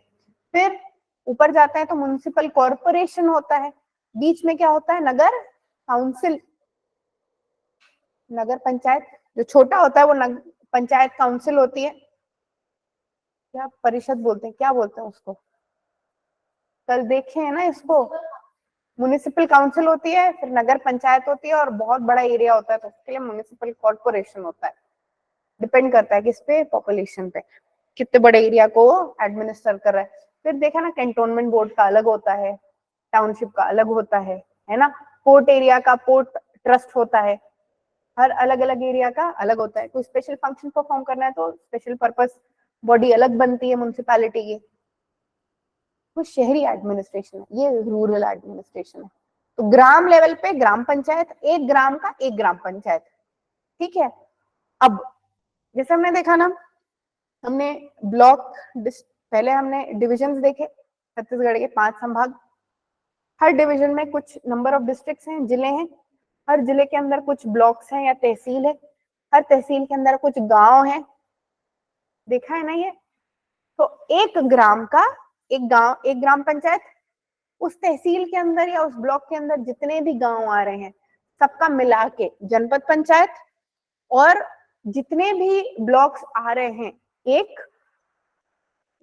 फिर ऊपर जाते हैं तो म्युनिसिपल कॉर्पोरेशन होता है। बीच में क्या होता है? नगर काउंसिल। नगर पंचायत जो छोटा होता है वो पंचायत काउंसिल होती है, क्या परिषद बोलते हैं, क्या बोलते हैं उसको, कल देखे है ना इसको। म्युनिसिपल काउंसिल होती है, फिर नगर पंचायत होती है, और बहुत बड़ा एरिया होता है तो उसके लिए म्युनिसिपल कॉर्पोरेशन होता है। डिपेंड करता है किस पे? पॉपुलेशन पे, कितने बड़े एरिया को एडमिनिस्टर कर रहा है। फिर देखा ना, कैंटोनमेंट बोर्ड का अलग होता है, टाउनशिप का अलग होता है ना। पोर्ट एरिया का पोर्ट ट्रस्ट होता है। हर अलग अलग एरिया का अलग होता है। कोई स्पेशल फंक्शन परफॉर्म करना है तो स्पेशल पर्पस बॉडी अलग बनती है म्युनिसिपैलिटी की। वो शहरी एडमिनिस्ट्रेशन है, ये रूरल एडमिनिस्ट्रेशन है। तो ग्राम लेवल पे ग्राम पंचायत, एक ग्राम का एक ग्राम पंचायत। ठीक है? अब जैसे हमने देखा ना, हमने ब्लॉक, पहले हमने डिविजन्स देखे, छत्तीसगढ़ के 5 संभाग। हर डिवीजन में कुछ नंबर ऑफ डिस्ट्रिक्ट्स हैं, जिले हैं। हर जिले के अंदर कुछ ब्लॉक्स हैं या तहसील है। हर तहसील के अंदर कुछ गांव हैं। देखा है ना ये? तो एक ग्राम का एक गांव, एक ग्राम पंचायत। उस तहसील के अंदर या उस ब्लॉक के अंदर जितने भी गांव आ रहे हैं सबका मिला के जनपद पंचायत। और जितने भी ब्लॉक्स आ रहे हैं एक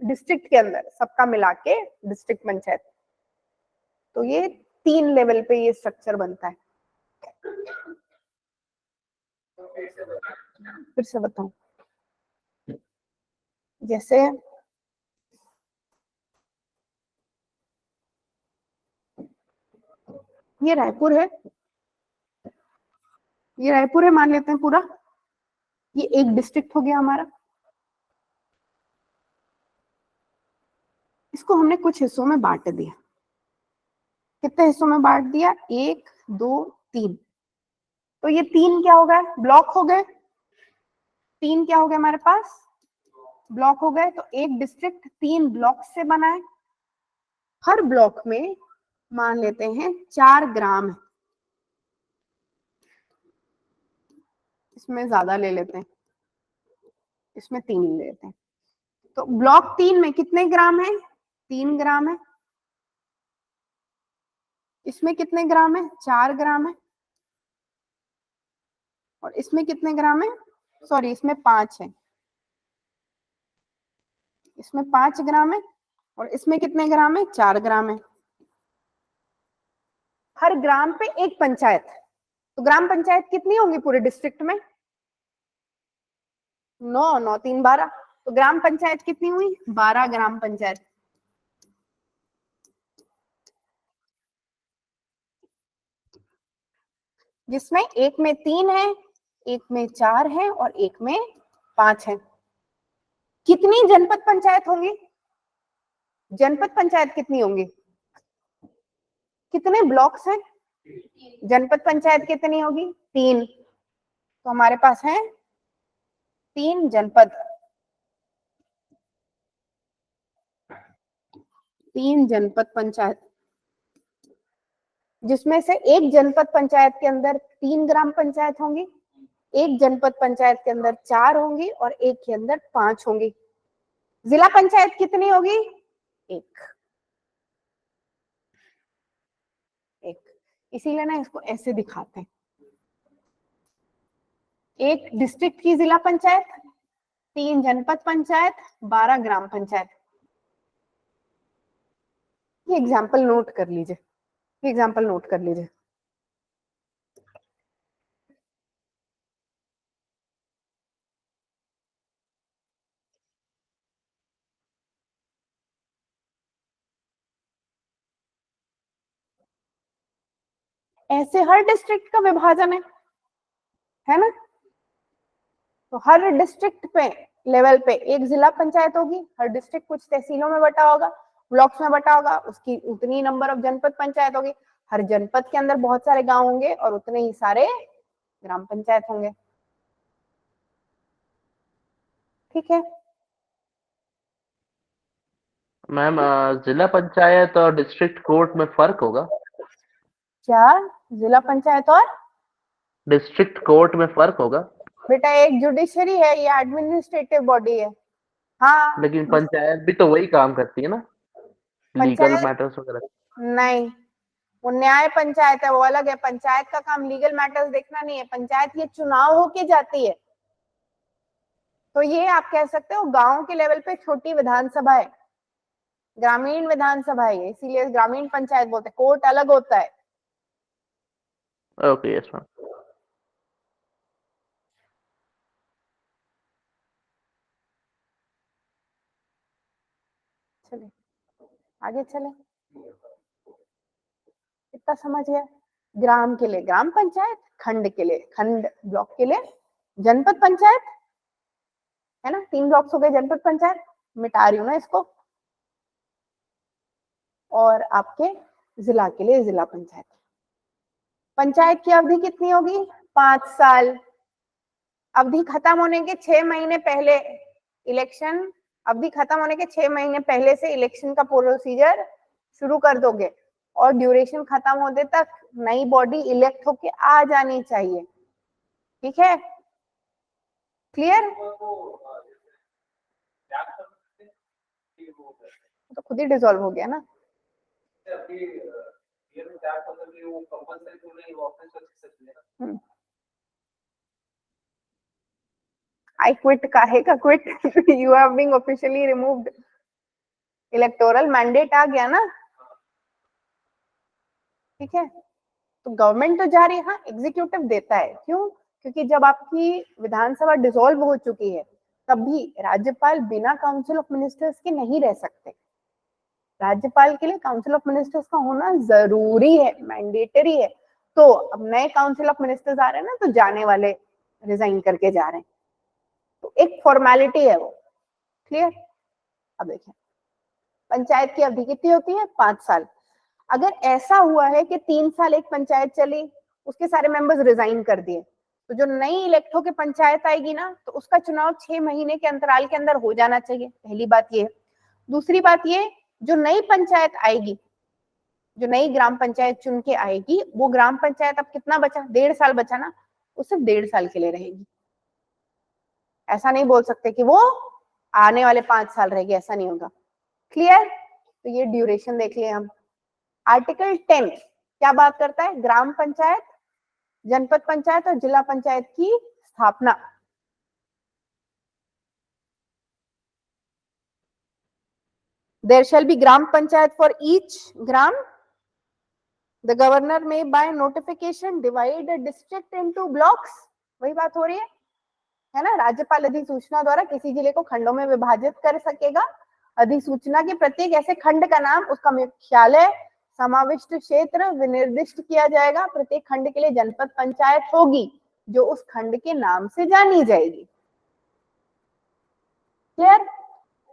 डिस्ट्रिक्ट के अंदर, सबका मिला के डिस्ट्रिक्ट पंचायत, तो ये 3 लेवल पे ये स्ट्रक्चर बनता है। फिर से बताऊं, जैसे ये रायपुर है, ये रायपुर है मान लेते हैं पूरा, ये एक डिस्ट्रिक्ट हो गया हमारा। इसको हमने कुछ हिस्सों में बांट दिया। कितने हिस्सों में बांट दिया? 1 2 3। तो ये 3 क्या हो गए? ब्लॉक हो गए। 3 क्या हो गए हमारे पास? ब्लॉक हो गए। तो एक डिस्ट्रिक्ट 3 ब्लॉक से बना है। हर ब्लॉक में मान लेते हैं 4 ग्राम है, इसमें ज्यादा ले लेते हैं, इसमें 3 ले लेते हैं। तो ब्लॉक 3 में कितने ग्राम है? 3 ग्राम है। इसमें कितने ग्राम है? 4 ग्राम है। और इसमें कितने ग्राम है? सॉरी, इसमें 5 है। इसमें 5 ग्राम है और इसमें कितने ग्राम है? 4 ग्राम है। हर ग्राम पे एक पंचायत। तो ग्राम पंचायत कितनी होंगी पूरे डिस्ट्रिक्ट में? 9 9 3 12। तो ग्राम पंचायत कितनी हुई? 12 ग्राम पंचायत। जिसमें एक में 3 है, एक में 4 है और एक में 5 है। कितनी जनपद पंचायत होंगी? जनपद पंचायत कितनी होंगी? कितने ब्लॉक्स हैं? जनपद पंचायत कितनी होगी? 3। तो हमारे पास है 3 जनपद। 3 जनपद पंचायत, जिसमें से एक जनपद पंचायत के अंदर 3 ग्राम पंचायत होंगी, एक जनपद पंचायत के अंदर 4 होंगी और एक के अंदर 5 होंगी। जिला पंचायत कितनी होगी? एक। इसीलिए ना इसको ऐसे दिखाते हैं। एक डिस्ट्रिक्ट की जिला पंचायत, 3 जनपद पंचायत, 12 ग्राम पंचायत। ये एग्जाम्पल नोट कर लीजिए, ये एग्जाम्पल नोट कर लीजिए। ऐसे हर डिस्ट्रिक्ट का विभाजन है ना? तो हर डिस्ट्रिक्ट पे लेवल पे एक जिला पंचायत होगी, हर डिस्ट्रिक्ट कुछ तहसीलों में बटा होगा, ब्लॉक्स में बटा होगा, उसकी उतनी नंबर ऑफ जनपद पंचायत होगी। हर जनपद के अंदर बहुत सारे गांव होंगे और उतने ही सारे ग्राम पंचायत होंगे। ठीक है मैम, जिला पंचायत और डिस्ट्रिक्ट कोर्ट में फर्क होगा? क्या? जिला पंचायत और डिस्ट्रिक्ट कोर्ट में फर्क होगा? बेटा एक जुडिशरी है, ये एडमिनिस्ट्रेटिव बॉडी है। हाँ, लेकिन पंचायत भी तो वही काम करती है ना, लीगल पंचायत मैटर्स वगैरह। नहीं, वो न्याय पंचायत है, वो अलग है। पंचायत का काम लीगल मैटर्स देखना नहीं है। पंचायत ये चुनाव होके जाती है। तो ये आप कह सकते हो गांव के लेवल पे छोटी विधानसभा है, ग्रामीण विधानसभा है, इसीलिए ग्रामीण पंचायत बोलते हैं। कोर्ट अलग होता है। Okay, yes ma'am. चले आगे चले, इतना समझ गया। ग्राम के लिए ग्राम पंचायत, खंड के लिए खंड, ब्लॉक के लिए जनपद पंचायत, है ना? 3 ब्लॉक्स हो गए जनपद पंचायत। मिटा रही हूँ ना इसको। और आपके जिला के लिए जिला पंचायत। पंचायत की अवधि कितनी होगी? 5 साल। अवधि खत्म होने के 6 महीने पहले इलेक्शन, अवधि खत्म होने के 6 महीने पहले से इलेक्शन का प्रोसीजर शुरू कर दोगे और ड्यूरेशन खत्म होने तक नई बॉडी इलेक्ट होके आ जानी चाहिए। ठीक है, क्लियर? तो खुद ही डिसॉल्व हो गया ना। आई क्विट काहे का quit, you have been officially removed, electoral mandate आ गया ना, ठीक है। तो गवर्नमेंट तो जा रही है, हाँ एग्जीक्यूटिव देता है, क्यों? क्योंकि जब आपकी विधानसभा डिसॉल्व हो चुकी है तब भी राज्यपाल बिना काउंसिल ऑफ मिनिस्टर्स के नहीं रह सकते। राज्यपाल के लिए काउंसिल ऑफ मिनिस्टर्स का होना जरूरी है, मैंडेटरी है। तो अब नए काउंसिल ऑफ मिनिस्टर्स आ रहे हैं ना, तो जाने वाले रिजाइन करके जा रहे हैं, तो एक फॉर्मेलिटी है वो, क्लियर। अब देखिए पंचायत की अवधि कितनी होती है, 5 साल। अगर ऐसा हुआ है कि 3 साल एक पंचायत चली, उसके सारे मेंबर्स रिजाइन कर दिए, तो जो नई इलेक्ट होकर पंचायत आएगी ना, तो उसका चुनाव 6 महीने के अंतराल के अंदर हो जाना चाहिए, पहली बात ये। दूसरी बात ये, जो नई पंचायत आएगी, जो नई ग्राम पंचायत चुन के आएगी, वो ग्राम पंचायत अब कितना बचा, 1.5 साल बचा ना, वो सिर्फ 1.5 साल के लिए रहेगी। ऐसा नहीं बोल सकते कि वो आने वाले 5 साल रहेगी, ऐसा नहीं होगा, क्लियर। तो ये ड्यूरेशन देख लिया हम। आर्टिकल 10 क्या बात करता है, ग्राम पंचायत, जनपद पंचायत और जिला पंचायत की स्थापना। There shall be gram panchayat for each gram, the governor may by notification divide district into blocks, वही बात हो रही है ना। राज्यपाल अधिसूचना द्वारा किसी जिले को खंडों में विभाजित कर सकेगा। अधिसूचना के प्रत्येक ऐसे खंड का नाम, उसका मुख्यालय, समाविष्ट क्षेत्र विनिर्दिष्ट किया जाएगा। प्रत्येक खंड के लिए जनपद पंचायत होगी जो उस खंड के नाम से जानी जाएगी, क्लियर।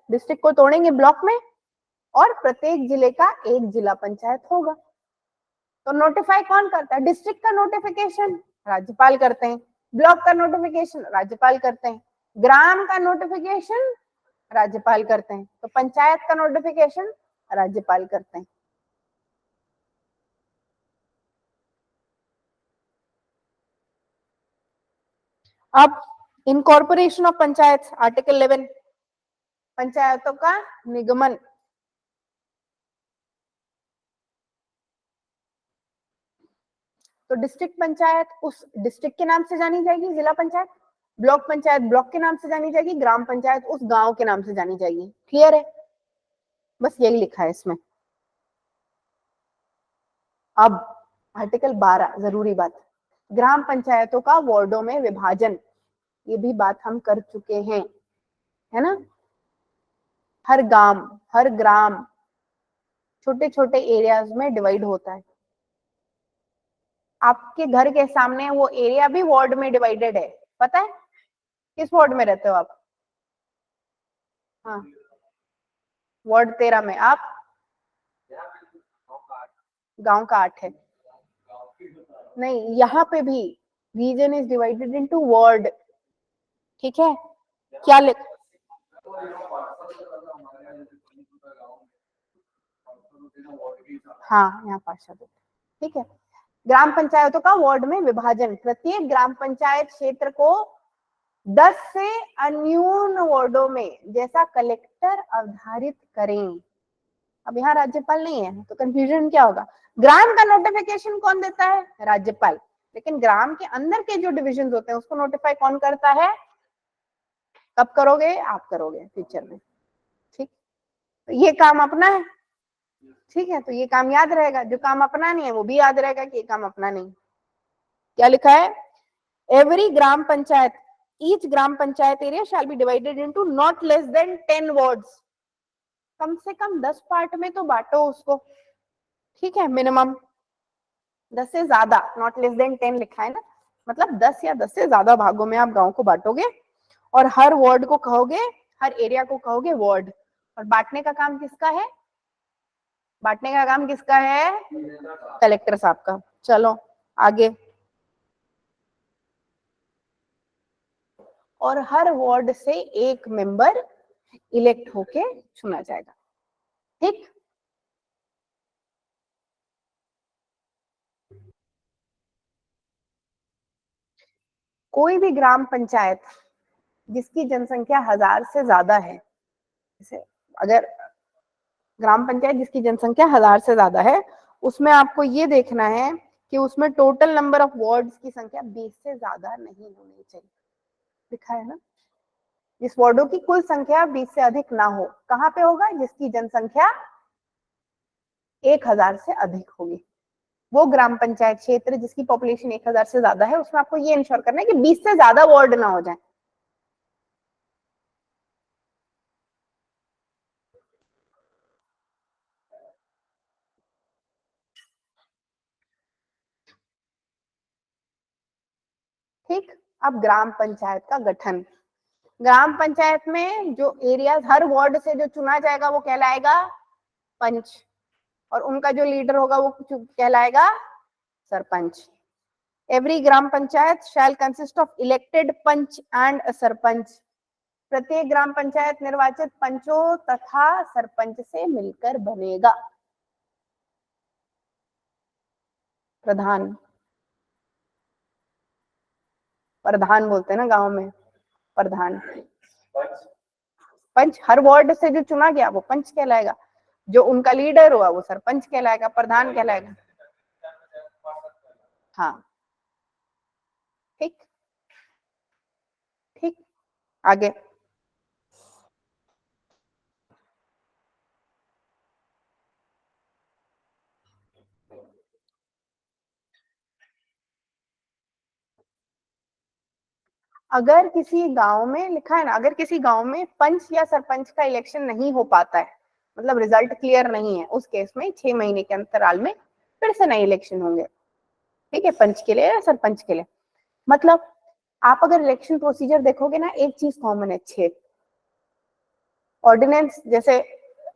डिस्ट्रिक्ट को तोड़ेंगे ब्लॉक में, और प्रत्येक जिले का एक जिला पंचायत होगा। तो नोटिफाई कौन करता है, डिस्ट्रिक्ट का नोटिफिकेशन राज्यपाल करते हैं, ब्लॉक का नोटिफिकेशन राज्यपाल करते हैं, ग्राम का नोटिफिकेशन राज्यपाल करते हैं, तो पंचायत का नोटिफिकेशन राज्यपाल करते हैं। अब इनकॉर्पोरेशन ऑफ पंचायत, आर्टिकल 11, पंचायतों का निगमन। तो डिस्ट्रिक्ट पंचायत उस डिस्ट्रिक्ट के नाम से जानी जाएगी, जिला पंचायत, ब्लॉक पंचायत ब्लॉक के नाम से जानी जाएगी, ग्राम पंचायत उस गांव के नाम से जानी जाएगी, क्लियर है। बस यही लिखा है इसमें। अब आर्टिकल 12 जरूरी बात, ग्राम पंचायतों का वार्डों में विभाजन, ये भी बात हम कर चुके हैं, है ना। हर गांव, हर ग्राम छोटे छोटे एरियाज में डिवाइड होता है। आपके घर के सामने वो एरिया भी वार्ड में डिवाइडेड है, पता है? किस वार्ड में रहते हो आप? हाँ, वार्ड 13 में। आप? गांव का 8 है। नहीं, यहाँ पे भी region is divided into ward, ठीक है। क्या लिख, हाँ यहाँ पार्षद, ठीक है। ग्राम पंचायतों का वार्ड में विभाजन, प्रत्येक ग्राम पंचायत क्षेत्र को 10 से अन्यून वार्डों में जैसा कलेक्टर अवधारित करें। अब यहाँ राज्यपाल नहीं है तो कंफ्यूजन क्या होगा, ग्राम का नोटिफिकेशन कौन देता है, राज्यपाल, लेकिन ग्राम के अंदर के जो डिविजन होते हैं उसको नोटिफाई कौन करता है, कब करोगे, आप करोगे फ्यूचर में, ठीक। तो ये काम अपना है, ठीक है, तो ये काम याद रहेगा, जो काम अपना नहीं है वो भी याद रहेगा कि ये काम अपना नहीं। क्या लिखा है, every gram panchayat, each gram panchayat area shall be divided into not less than 10 wards, कम से कम 10 पार्ट में तो बांटो उसको, ठीक है, मिनिमम 10 से ज्यादा, नॉट लेस देन 10 लिखा है ना, मतलब 10 या 10 से ज्यादा भागों में आप गांव को बांटोगे, और हर वार्ड को कहोगे, हर एरिया को कहोगे वार्ड। और बांटने का काम किसका है, बांटने का काम किसका है, कलेक्टर साहब का। चलो आगे, और हर वार्ड से एक मेंबर इलेक्ट होके चुना जाएगा, ठीक। कोई भी ग्राम पंचायत जिसकी जनसंख्या 1000 से ज्यादा है, जैसे अगर ग्राम पंचायत जिसकी जनसंख्या 1000 से ज्यादा है, उसमें आपको ये देखना है कि उसमें टोटल नंबर ऑफ वार्ड्स की संख्या 20 से ज्यादा नहीं होनी चाहिए, लिखा है ना। जिस वार्डों की कुल संख्या 20 से अधिक ना हो। कहाँ पे होगा? जिसकी जनसंख्या 1000 से अधिक होगी, वो ग्राम पंचायत क्षेत्र जिसकी पॉपुलेशन 1000 से ज्यादा है, उसमें आपको ये इंश्योर करना है कि 20 से ज्यादा वार्ड ना हो जाए। ठीक। अब ग्राम पंचायत का गठन। ग्राम पंचायत में जो एरिया हर वार्ड से जो चुना जाएगा वो कहलाएगा पंच, और उनका जो लीडर होगा वो कहलाएगा sarpanch. Every gram panchayat shall consist of elected panch and a sarpanch. प्रत्येक ग्राम पंचायत निर्वाचित पंचों तथा सरपंच से मिलकर बनेगा। प्रधान, प्रधान बोलते हैं ना गांव में, प्रधान। पंच हर वार्ड से जो चुना गया वो पंच कहलाएगा, जो उनका लीडर हुआ वो सरपंच कहलाएगा, प्रधान कहलाएगा। हाँ, ठीक ठीक। आगे, अगर किसी गांव में लिखा है ना, अगर किसी गांव में पंच या सरपंच का इलेक्शन नहीं हो पाता है, मतलब रिजल्ट क्लियर नहीं है, उस केस में 6 महीने के अंतराल में फिर से नए इलेक्शन होंगे। ठीक है, पंच के लिए या सरपंच के लिए। मतलब आप अगर इलेक्शन प्रोसीजर देखोगे ना, एक चीज कॉमन है, 6 ऑर्डिनेंस। जैसे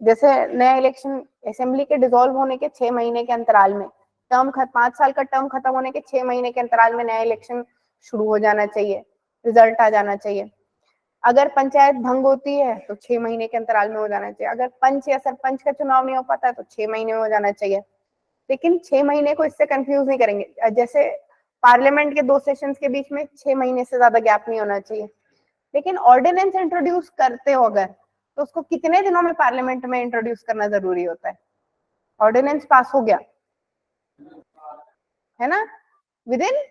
जैसे नया इलेक्शन असेंबली के डिसॉल्व होने के 6 महीने के अंतराल में, 5 साल का टर्म खत्म होने के 6 महीने के अंतराल में नया इलेक्शन शुरू हो जाना चाहिए, रिजल्ट आ जाना चाहिए। अगर पंचायत भंग होती है तो 6 महीने के अंतराल में हो जाना चाहिए। अगर पंच या सरपंच का चुनाव नहीं हो पाता है तो 6 महीने में हो जाना चाहिए। लेकिन 6 महीने को इससे कंफ्यूज नहीं करेंगे, जैसे पार्लियामेंट के 2 सेशंस के बीच में 6 महीने से ज्यादा गैप नहीं होना चाहिए। लेकिन ऑर्डिनेंस इंट्रोड्यूस करते हो अगर, तो उसको कितने दिनों में पार्लियामेंट में इंट्रोड्यूस करना जरूरी होता है? ऑर्डिनेंस पास हो गया है ना, विद इन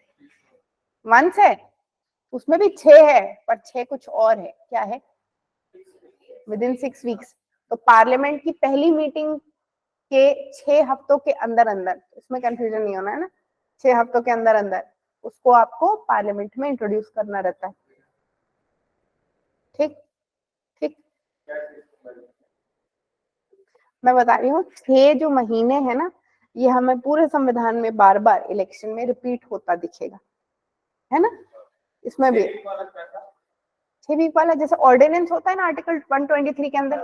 मंथ है, उसमें भी 6 है, पर 6 कुछ और है, क्या है? With in 6 weeks. तो पार्लियामेंट की पहली मीटिंग के 6 हफ्तों के अंदर अंदर, इसमें कंफ्यूजन नहीं होना है ना, 6 हफ्तों के अंदर अंदर उसको आपको पार्लियामेंट में इंट्रोड्यूस करना रहता है। ठीक ठीक। मैं बता रही हूँ, 6 जो महीने हैं ना, ये हमें पूरे संविधान में बार बार इलेक्शन में रिपीट होता दिखेगा, है ना। इसमें भी 6 वीक वाला, जैसे ऑर्डिनेंस होता है ना आर्टिकल 123 के अंदर,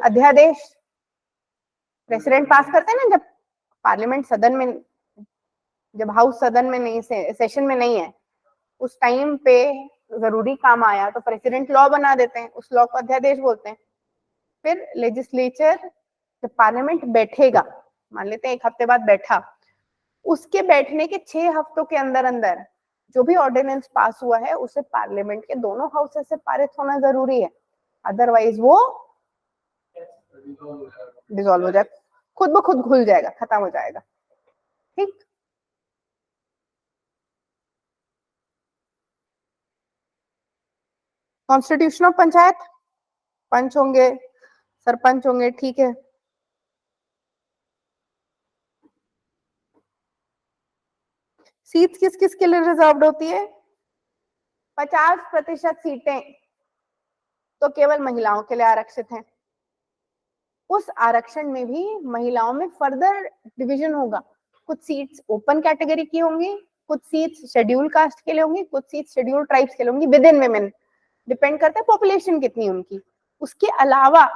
अध्यादेश प्रेसिडेंट पास करते हैं ना, जब पार्लियामेंट सदन में, जब हाउस सदन में नहीं, सेशन में नहीं है, उस टाइम पे जरूरी काम आया तो प्रेसिडेंट लॉ बना देते हैं, उस लॉ को अध्यादेश बोलते हैं। फिर लेजिस्लेचर, जब पार्लियामेंट बैठेगा, मान लेते हैं 1 हफ्ते बाद बैठा, उसके बैठने के 6 हफ्तों के अंदर अंदर जो भी ऑर्डिनेंस पास हुआ है उसे पार्लियामेंट के दोनों हाउसेस से पारित होना जरूरी है, अदरवाइज वो डिसॉल्व हो जाए, खुद ब खुद घुल जाएगा, खत्म हो जाएगा। ठीक। कॉन्स्टिट्यूशन ऑफ पंचायत, पंच होंगे, सरपंच होंगे, ठीक है। सीट्स किस किस के लिए रिजर्व्ड होती है? 50% सीटें तो केवल महिलाओं के लिए आरक्षित हैं। उस आरक्षण में भी महिलाओं में फर्दर डिवीजन होगा, कुछ सीट्स ओपन कैटेगरी की होंगी, कुछ सीट्स शेड्यूल कास्ट के लिए होंगी, कुछ सीट्स शेड्यूल ट्राइब्स के लिए होंगी, विद इन विमेन, डिपेंड करता है पॉपुलेशन कितनी उनकी। उसके अलावा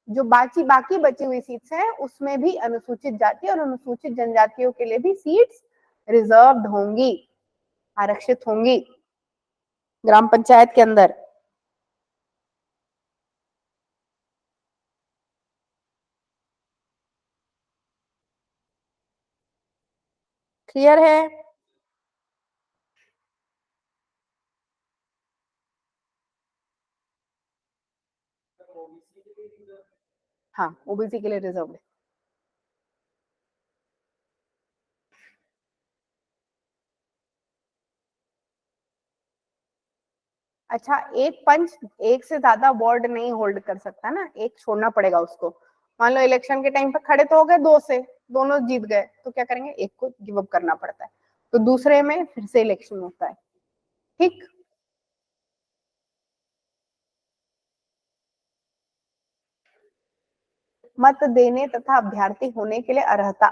जो बाकी बची हुई सीट्स हैं उसमें भी अनुसूचित जाति और अनुसूचित जनजातियों के लिए भी सीट्स रिजर्व्ड होंगी, आरक्षित होंगी ग्राम पंचायत के अंदर। क्लियर है? हाँ, ओबीसी के लिए रिजर्व है। अच्छा, एक पंच एक से ज्यादा वार्ड नहीं होल्ड कर सकता ना, एक छोड़ना पड़ेगा उसको। मान लो इलेक्शन के टाइम पे खड़े तो हो गए दो से, दोनों जीत गए, तो क्या करेंगे, एक को गिव अप करना पड़ता है, तो दूसरे में फिर से इलेक्शन होता है। ठीक, मत देने तथा अभ्यर्थी होने के लिए अर्हता।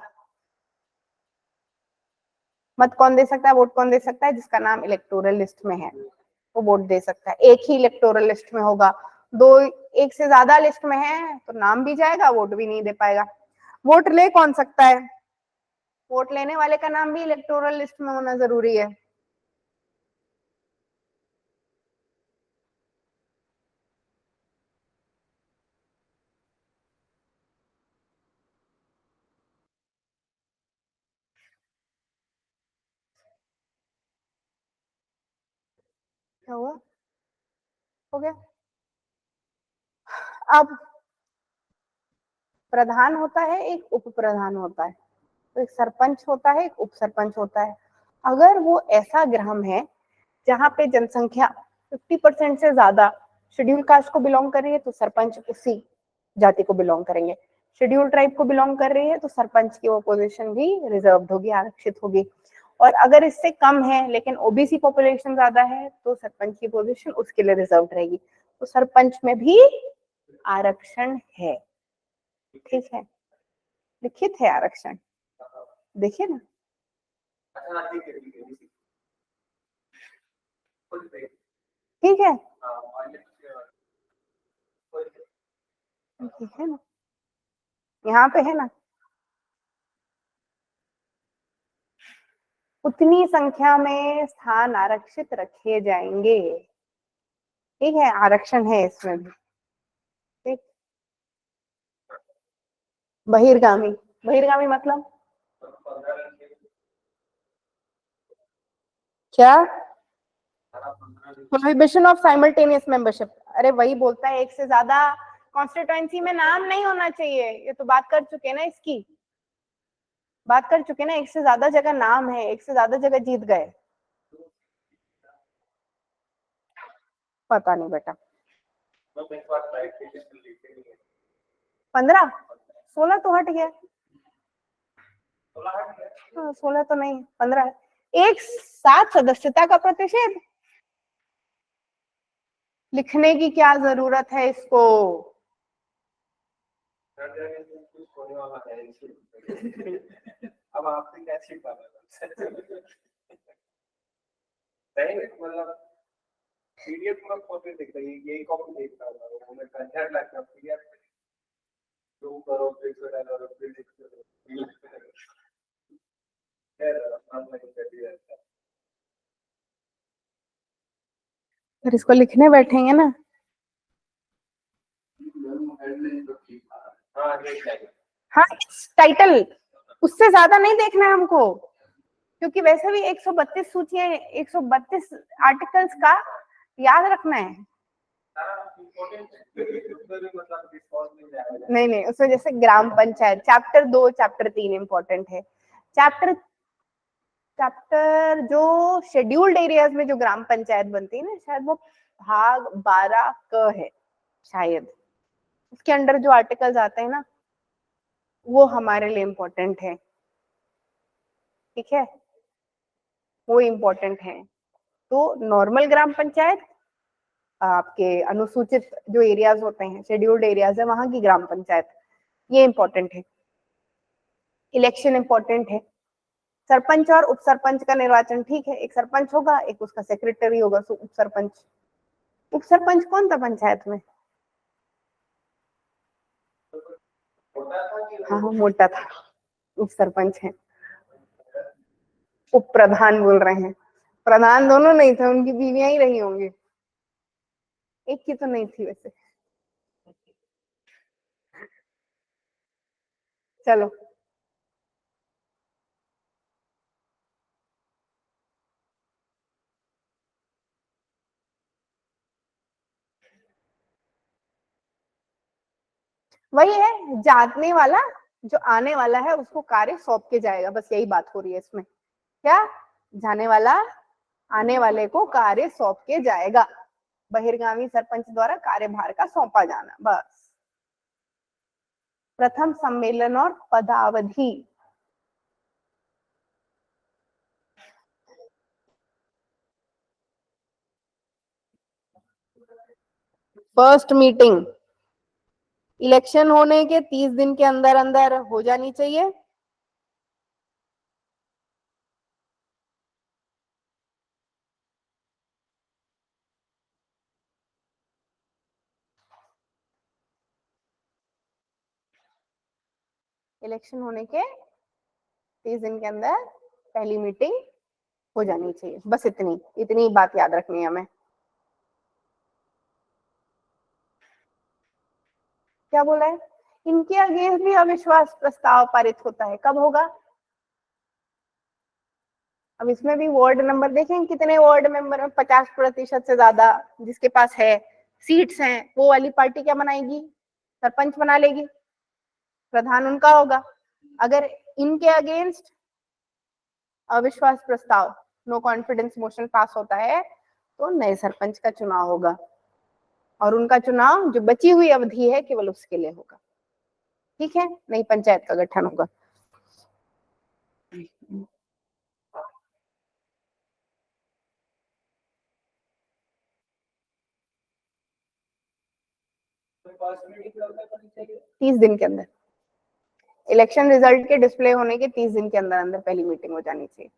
मत कौन दे सकता है, वोट कौन दे सकता है, जिसका नाम इलेक्टोरल लिस्ट में है वो वोट दे सकता है। एक ही इलेक्टोरल लिस्ट में होगा, दो एक से ज्यादा लिस्ट में है तो नाम भी जाएगा, वोट भी नहीं दे पाएगा। वोट ले कौन सकता है, वोट लेने वाले का नाम भी इलेक्टोरल लिस्ट में होना जरूरी है। क्या हुआ, हो गया। अब प्रधान होता है, एक उप प्रधान होता है, तो एक सरपंच होता है, एक उप सरपंच होता है। अगर वो ऐसा ग्राम है जहाँ पे जनसंख्या 50% से ज्यादा शेड्यूल कास्ट को बिलोंग कर रही है, तो सरपंच उसी जाति को बिलोंग करेंगे। शेड्यूल ट्राइब को बिलोंग कर रही है तो सरपंच की वो पोजीशन भी रिजर्व होगी, आरक्षित होगी। और अगर इससे कम है लेकिन ओबीसी पॉपुलेशन ज्यादा है तो सरपंच की पोजीशन उसके लिए रिजर्व रहेगी। तो सरपंच में भी आरक्षण है। ठीक है, लिखित है आरक्षण, देखिए ना। ठीक है, ठीक है ना, यहाँ पे है ना, उतनी संख्या में स्थान आरक्षित रखे जाएंगे। ठीक है, आरक्षण है इसमें भी। ठीक, बहिर्गामी, बहिर्गामी मतलब क्या, प्रोहिबिशन ऑफ साइमल्टेनियस मेंबरशिप। अरे वही बोलता है, एक से ज्यादा कॉन्स्टिट्यूएंसी में नाम नहीं होना चाहिए, ये तो बात कर चुके ना, इसकी बात कर चुके ना, एक से ज्यादा जगह नाम है, एक से ज्यादा जगह जीत गए। पता नहीं बेटा, 15, 16 तो हट गया। 16 तो नहीं, 15 है। एक साथ सदस्यता का प्रतिषेध, लिखने की क्या जरूरत है इसको। अब आपने कैसे पता मतलब पीडीएफ में कॉपी दिख रही है, यही कॉपी देख रहा हूँ मैं, कंटेंट लाइक पीडीएफ टू करो फिर से डालो फिर करो फिर इसको लिखने बैठेंगे ना। हाँ, टाइटल उससे ज्यादा नहीं देखना है हमको, क्योंकि वैसे भी 132 सूचियां, 132 आर्टिकल्स का याद रखना है। नहीं नहीं, उसमें जैसे ग्राम पंचायत चैप्टर 2 चैप्टर 3 इंपॉर्टेंट है। चैप्टर चैप्टर जो शेड्यूल्ड एरियाज में जो ग्राम पंचायत बनती है ना, शायद वो भाग 12 क है शायद, उसके अंडर जो आर्टिकल्स आते हैं ना वो हमारे लिए इम्पोर्टेंट है। ठीक है, वो इम्पोर्टेंट है। तो नॉर्मल ग्राम पंचायत, आपके अनुसूचित जो एरियाज होते हैं, शेड्यूल्ड एरियाज है, वहां की ग्राम पंचायत, ये इंपॉर्टेंट है। इलेक्शन इंपॉर्टेंट है। सरपंच और उप सरपंच का निर्वाचन, ठीक है, एक सरपंच होगा, एक उसका सेक्रेटरी होगा, सो उप सरपंच। उप सरपंच कौन था पंचायत में, हाँ मोटा था, उप सरपंच है। उप प्रधान बोल रहे हैं, प्रधान दोनों नहीं थे, उनकी बीवियां ही रही होंगी, एक की तो नहीं थी वैसे। चलो, वही है, जाने वाला जो आने वाला है उसको कार्य सौंप के जाएगा, बस यही बात हो रही है इसमें। क्या, जाने वाला आने वाले को कार्य सौंप के जाएगा। बहिर्गामी सरपंच द्वारा कार्यभार का सौंपा जाना, बस। प्रथम सम्मेलन और पदावधि, फर्स्ट मीटिंग इलेक्शन होने के 30 दिन के अंदर अंदर हो जानी चाहिए। इलेक्शन होने के 30 दिन के अंदर पहली मीटिंग हो जानी चाहिए, बस इतनी बात याद रखनी है हमें। क्या बोला है? इनके अगेंस्ट भी अविश्वास प्रस्ताव पारित होता है, कब होगा? अब इसमें भी वार्ड नंबर देखें, कितने वार्ड मेंबर में 50% से ज्यादा जिसके पास है सीट्स हैं, वो वाली पार्टी क्या बनाएगी? सरपंच बना लेगी, प्रधान उनका होगा। अगर इनके अगेंस्ट अविश्वास प्रस्ताव, नो कॉन्फिडेंस मोशन पास होता है तो नए सरपंच का चुनाव होगा, और उनका चुनाव जो बची हुई अवधि है केवल उसके लिए होगा, ठीक है? नई पंचायत का गठन होगा। फर्स्ट मीटिंग कब तक होनी चाहिए? 30 दिन के अंदर, इलेक्शन रिजल्ट के डिस्प्ले होने के 30 दिन के अंदर अंदर पहली मीटिंग हो जानी चाहिए।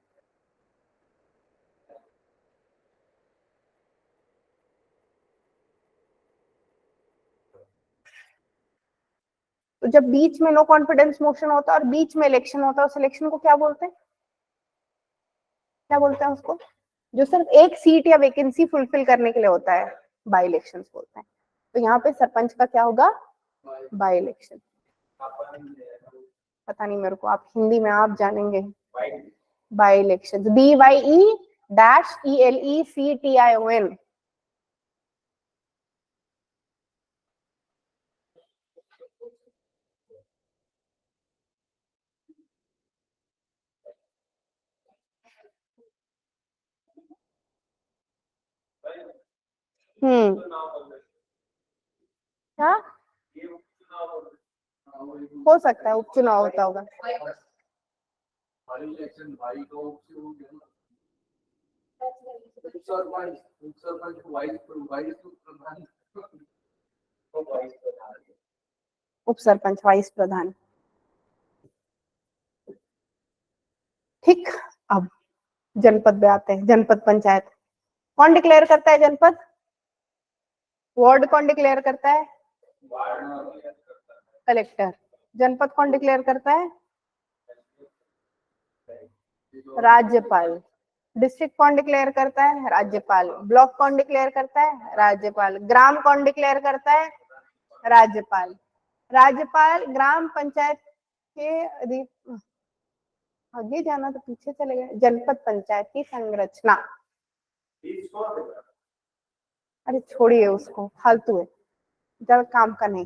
तो जब बीच में नो कॉन्फिडेंस मोशन होता है और बीच में इलेक्शन होता है, उस इलेक्शन को क्या बोलते हैं? क्या बोलते हैं उसको? जो सिर्फ एक सीट या वैकेंसी फुलफिल करने के लिए होता है, बाई इलेक्शन बोलते हैं। तो यहाँ पे सरपंच का क्या होगा? By election. पता नहीं मेरे को, आप हिंदी में आप जानेंगे। By election, BYE-ELECTION। क्या हो सकता है? उपचुनाव होता होगा। उप सरपंच, वाइस प्रधान, ठीक। अब जनपद पे आते हैं, जनपद पंचायत कौन डिक्लेयर करता है? जनपद। वार्ड कौन डिक्लेयर करता है? कलेक्टर। जनपद कौन डिक्लेयर करता है? राज्यपाल। डिस्ट्रिक्ट कौन डिक्लेयर करता है? राज्यपाल। ब्लॉक कौन डिक्लेयर करता है? राज्यपाल। ग्राम कौन डिक्लेयर करता है? राज्यपाल। राज्यपाल ग्राम पंचायत के आगे जाना तो पीछे चले गए। जनपद पंचायत की संरचना, अरे छोड़िए उसको, फालतू है, जब काम का नहीं।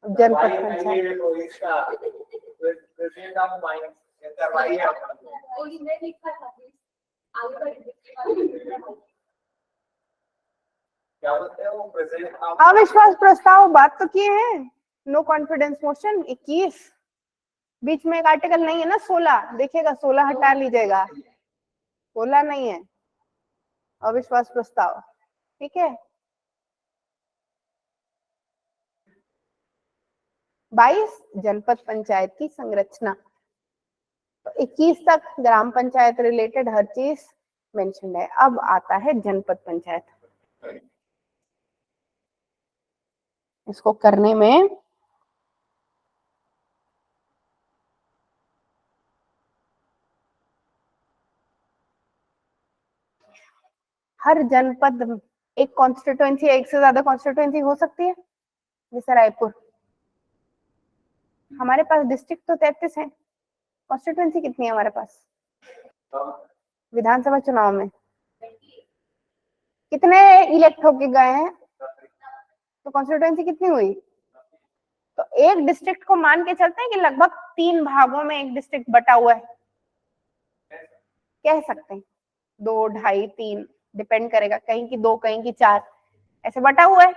जनपद पंचायत, अविश्वास प्रस्ताव बात तो किए हैं, नो कॉन्फिडेंस मोशन 21, बीच में एक आर्टिकल नहीं है ना 16, देखिएगा 16 हटा लीजिएगा, 16 नहीं है अविश्वास प्रस्ताव, ठीक है। 22 जनपद पंचायत की संरचना, तो 21 तक ग्राम पंचायत रिलेटेड हर चीज मेंशन है। अब आता है जनपद पंचायत, इसको करने में हर जनपद एक कॉन्स्टिट्यूएंसी, एक से ज्यादा कॉन्स्टिट्यूएंसी हो सकती है। जैसे रायपुर, हमारे पास डिस्ट्रिक्ट तो 33 है, कॉन्स्टिट्यूएंसी कितनी है हमारे पास? विधानसभा चुनाव में कितने इलेक्ट होके गए हैं, तो कॉन्स्टिट्यूएंसी कितनी हुई? तो एक डिस्ट्रिक्ट को मान के चलते हैं कि लगभग 3 भागों में एक डिस्ट्रिक्ट बटा हुआ है, कह सकते हैं 2, 2.5, 3, डिपेंड करेगा, कहीं की 2, कहीं की 4, ऐसे बटा हुआ है।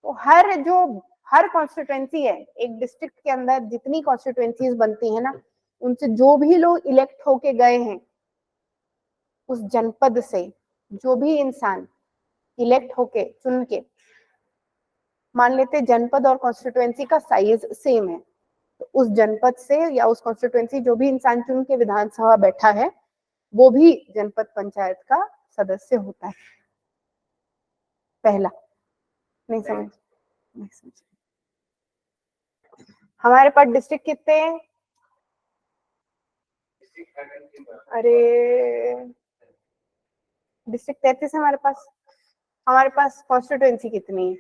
तो हर कॉन्स्टिट्यूएंसी है, एक डिस्ट्रिक्ट के अंदर जितनी कॉन्स्टिट्यूएंसीज बनती है ना, उनसे जो भी लोग इलेक्ट होके गए हैं उस जनपद से, जो भी इंसान इलेक्ट होके चुन के, मान लेते जनपद और कॉन्स्टिट्यूएंसी का साइज सेम है, तो उस जनपद से या उस कॉन्स्टिट्यूएंसी जो भी इंसान चुन के विधानसभा बैठा है वो भी जनपद पंचायत का सदस्य होता है। पहला नहीं समझ। हमारे पास डिस्ट्रिक्ट कितने हैं? अरे डिस्ट्रिक्ट 33 है हमारे पास। हमारे पास कॉन्स्टिट्यूएंसी कितनी है?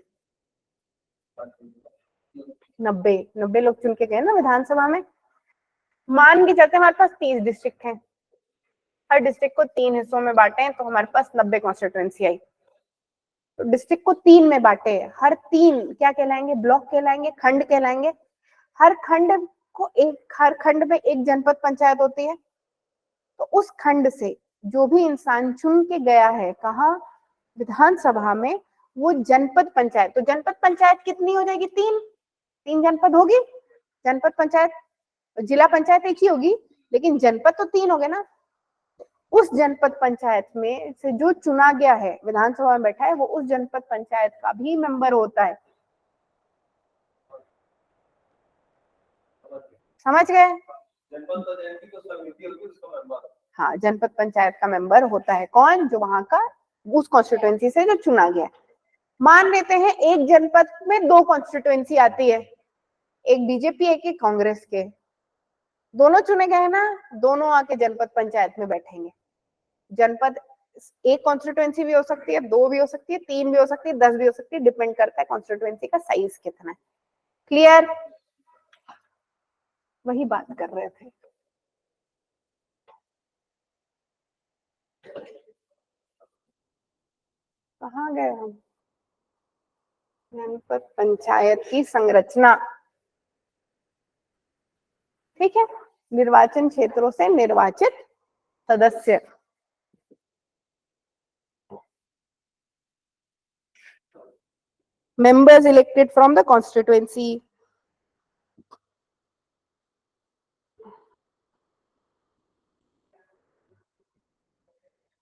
90 लोग चुन के गए ना विधानसभा में। मान के चलते हमारे पास 30 डिस्ट्रिक्ट हैं, हर डिस्ट्रिक्ट को 3 हिस्सों में बांटे हैं, तो हमारे पास 90 कॉन्स्टिट्यूएंसी आई। तो डिस्ट्रिक्ट को 3 में बांटे, हर 3 क्या कहलाएंगे? ब्लॉक कहलाएंगे, खंड कहलाएंगे। हर खंड में एक जनपद पंचायत होती है। तो उस खंड से जो भी इंसान चुन के गया है कहाँ? विधानसभा में, वो जनपद पंचायत। तो जनपद पंचायत कितनी हो जाएगी? 3 जनपद होगी जनपद पंचायत। जिला पंचायत एक ही होगी, लेकिन जनपद तो 3 हो गए ना। उस जनपद पंचायत में से जो चुना गया है, विधानसभा में बैठा है, वो उस जनपद पंचायत का भी मेंबर होता है। समझ गए? हाँ, जनपद पंचायत का मेंबर होता है कौन? जो वहां का, उस कॉन्स्टिट्यूएंसी से जो चुना गया। मान लेते हैं एक जनपद में 2 कॉन्स्टिट्यूएंसी आती है, एक बीजेपी एक कांग्रेस के, दोनों चुने गए ना, दोनों आके जनपद पंचायत में बैठेंगे। जनपद एक कॉन्स्टिट्यूएंसी भी हो सकती है, 2 भी हो सकती है, 3 भी हो सकती है, 10 भी हो सकती है, डिपेंड करता है कॉन्स्टिट्यूएंसी का साइज कितना है। क्लियर? वही बात कर रहे थे। कहाँ गए हम? जनपद पंचायत की संरचना। ठीक है, निर्वाचन क्षेत्रों से निर्वाचित सदस्य। Members elected from the constituency.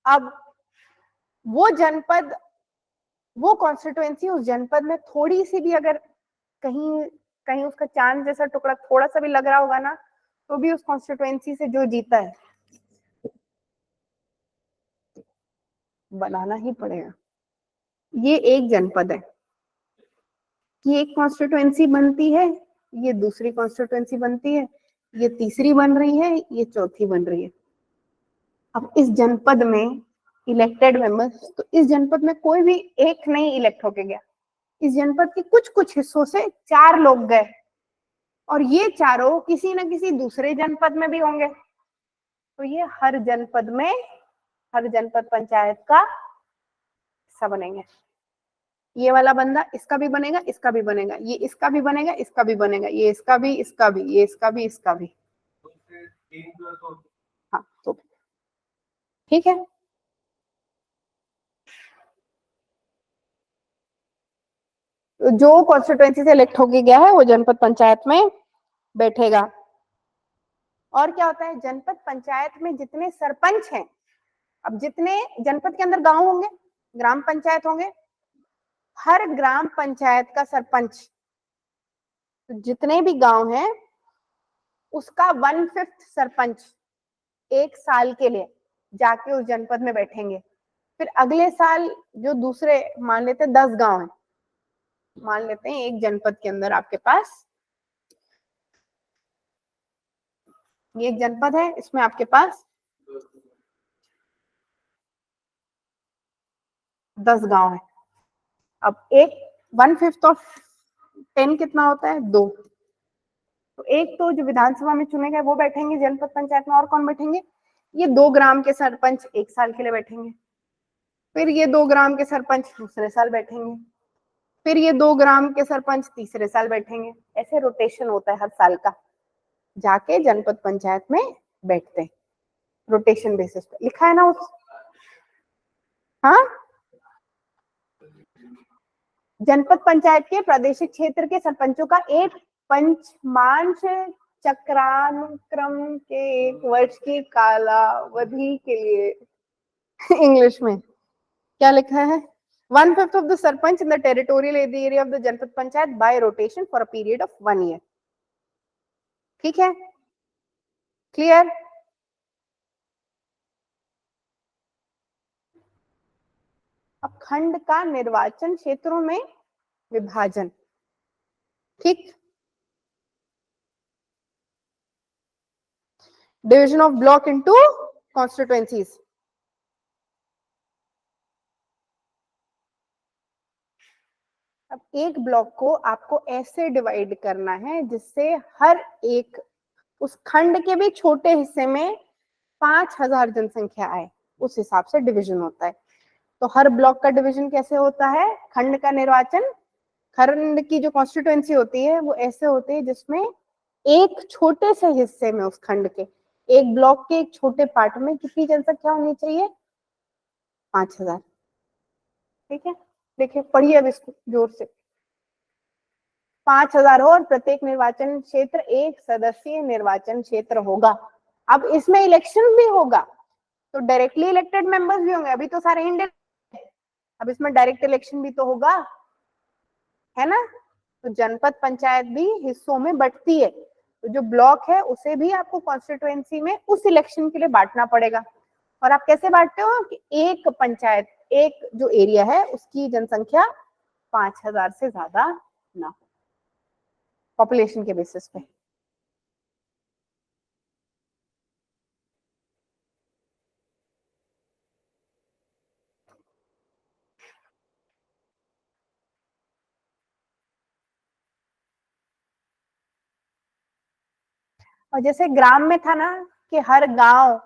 अब वो जनपद, वो कॉन्स्टिट्यूएंसी, उस जनपद में थोड़ी सी भी अगर कहीं उसका चांद जैसा टुकड़ा थोड़ा सा भी लग रहा होगा ना, तो भी उस कॉन्स्टिट्यूएंसी से जो जीता है बनाना ही पड़ेगा। ये एक जनपद है कि एक कॉन्स्टिट्यूएंसी बनती है, ये दूसरी कॉन्स्टिट्यूएंसी बनती है, ये तीसरी बन रही है, ये चौथी बन रही है। अब इस जनपद में इलेक्टेड मेंबर्स, तो इस जनपद में कोई भी एक नहीं इलेक्ट होके गया, इस जनपद के कुछ कुछ हिस्सों से 4 लोग गए, और ये चारों किसी न किसी दूसरे जनपद में भी होंगे। तो ये हर जनपद पंचायत का हिस्सा बनेंगे। ये वाला बंदा इसका भी बनेगा, इसका भी बनेगा, ये इसका भी बनेगा, इसका भी बनेगा, ये इसका भी, इसका भी, ये इसका भी, इसका भी। हाँ, तो ठीक है। जो कॉन्स्टिट्यूएंसी से इलेक्ट होके गया है वो जनपद पंचायत में बैठेगा। और क्या होता है, जनपद पंचायत में जितने सरपंच हैं, अब जितने जनपद के अंदर गांव होंगे, ग्राम पंचायत होंगे, हर ग्राम पंचायत का सरपंच, तो जितने भी गांव हैं उसका 1/5 सरपंच 1 साल के लिए जाके उस जनपद में बैठेंगे। फिर अगले साल जो दूसरे, मान लेते 10 गांव हैं, मान लेते हैं एक जनपद के अंदर आपके पास ये एक जनपद है, इसमें आपके पास 10 गांव है। अब एक 1/5 ऑफ 10 कितना होता है? 2। तो एक तो जो विधानसभा में चुने गए वो बैठेंगे जनपद पंचायत में, और कौन बैठेंगे? ये 2 ग्राम के सरपंच 1 साल के लिए बैठेंगे, फिर ये 2 ग्राम के सरपंच दूसरे साल बैठेंगे, फिर ये 2 ग्राम के सरपंच तीसरे साल बैठेंगे। ऐसे रोटेशन होता है हर साल का, जाके जनपद पंचायत में बैठते हैं रोटेशन बेसिस पे। लिखा है ना उस, हाँ जनपद पंचायत के प्रादेशिक क्षेत्र के सरपंचों का एक पंचमांश चक्रानुक्रम के 1 वर्ष की कालावधि के लिए इंग्लिश में क्या लिखा है 1/5 of the sarpanch in the territorial area of the जनपद panchayat by rotation for a period of 1 year. ठीक है, क्लियर? अब खंड का निर्वाचन क्षेत्रों में विभाजन, ठीक, division of block into constituencies. अब एक ब्लॉक को आपको ऐसे डिवाइड करना है जिससे हर एक उस खंड के भी छोटे हिस्से में 5000 जनसंख्या आए, उस हिसाब से डिवीजन होता है। तो हर ब्लॉक का डिवीजन कैसे होता है? खंड का निर्वाचन, खंड की जो कॉन्स्टिट्यूएंसी होती है वो ऐसे होती है जिसमें एक छोटे से हिस्से में उस खंड के एक ब्लॉक के एक छोटे पार्ट में कितनी जनसंख्या होनी चाहिए? 5000। ठीक है, देखिए पढ़िए अब इसको जोर से। 5000 हो और प्रत्येक निर्वाचन क्षेत्र एक सदस्यीय निर्वाचन क्षेत्र होगा। अब इसमें इलेक्शन भी होगा, तो डायरेक्टली इलेक्टेड मेंबर्स भी होंगे, अभी तो सारे इंडायरेक्ट, अब इसमें डायरेक्ट इलेक्शन भी तो होगा, है ना? तो जनपद पंचायत भी हिस्सों में बंटती है, तो जो ब्लॉक है उसे भी आपको कॉन्स्टिट्यूएंसी में उस इलेक्शन के लिए बांटना पड़ेगा। और आप कैसे बांटते हो कि एक पंचायत, एक जो एरिया है उसकी जनसंख्या 5000 से ज्यादा ना हो, पॉपुलेशन के बेसिस पे। और जैसे ग्राम में था ना कि हर गांव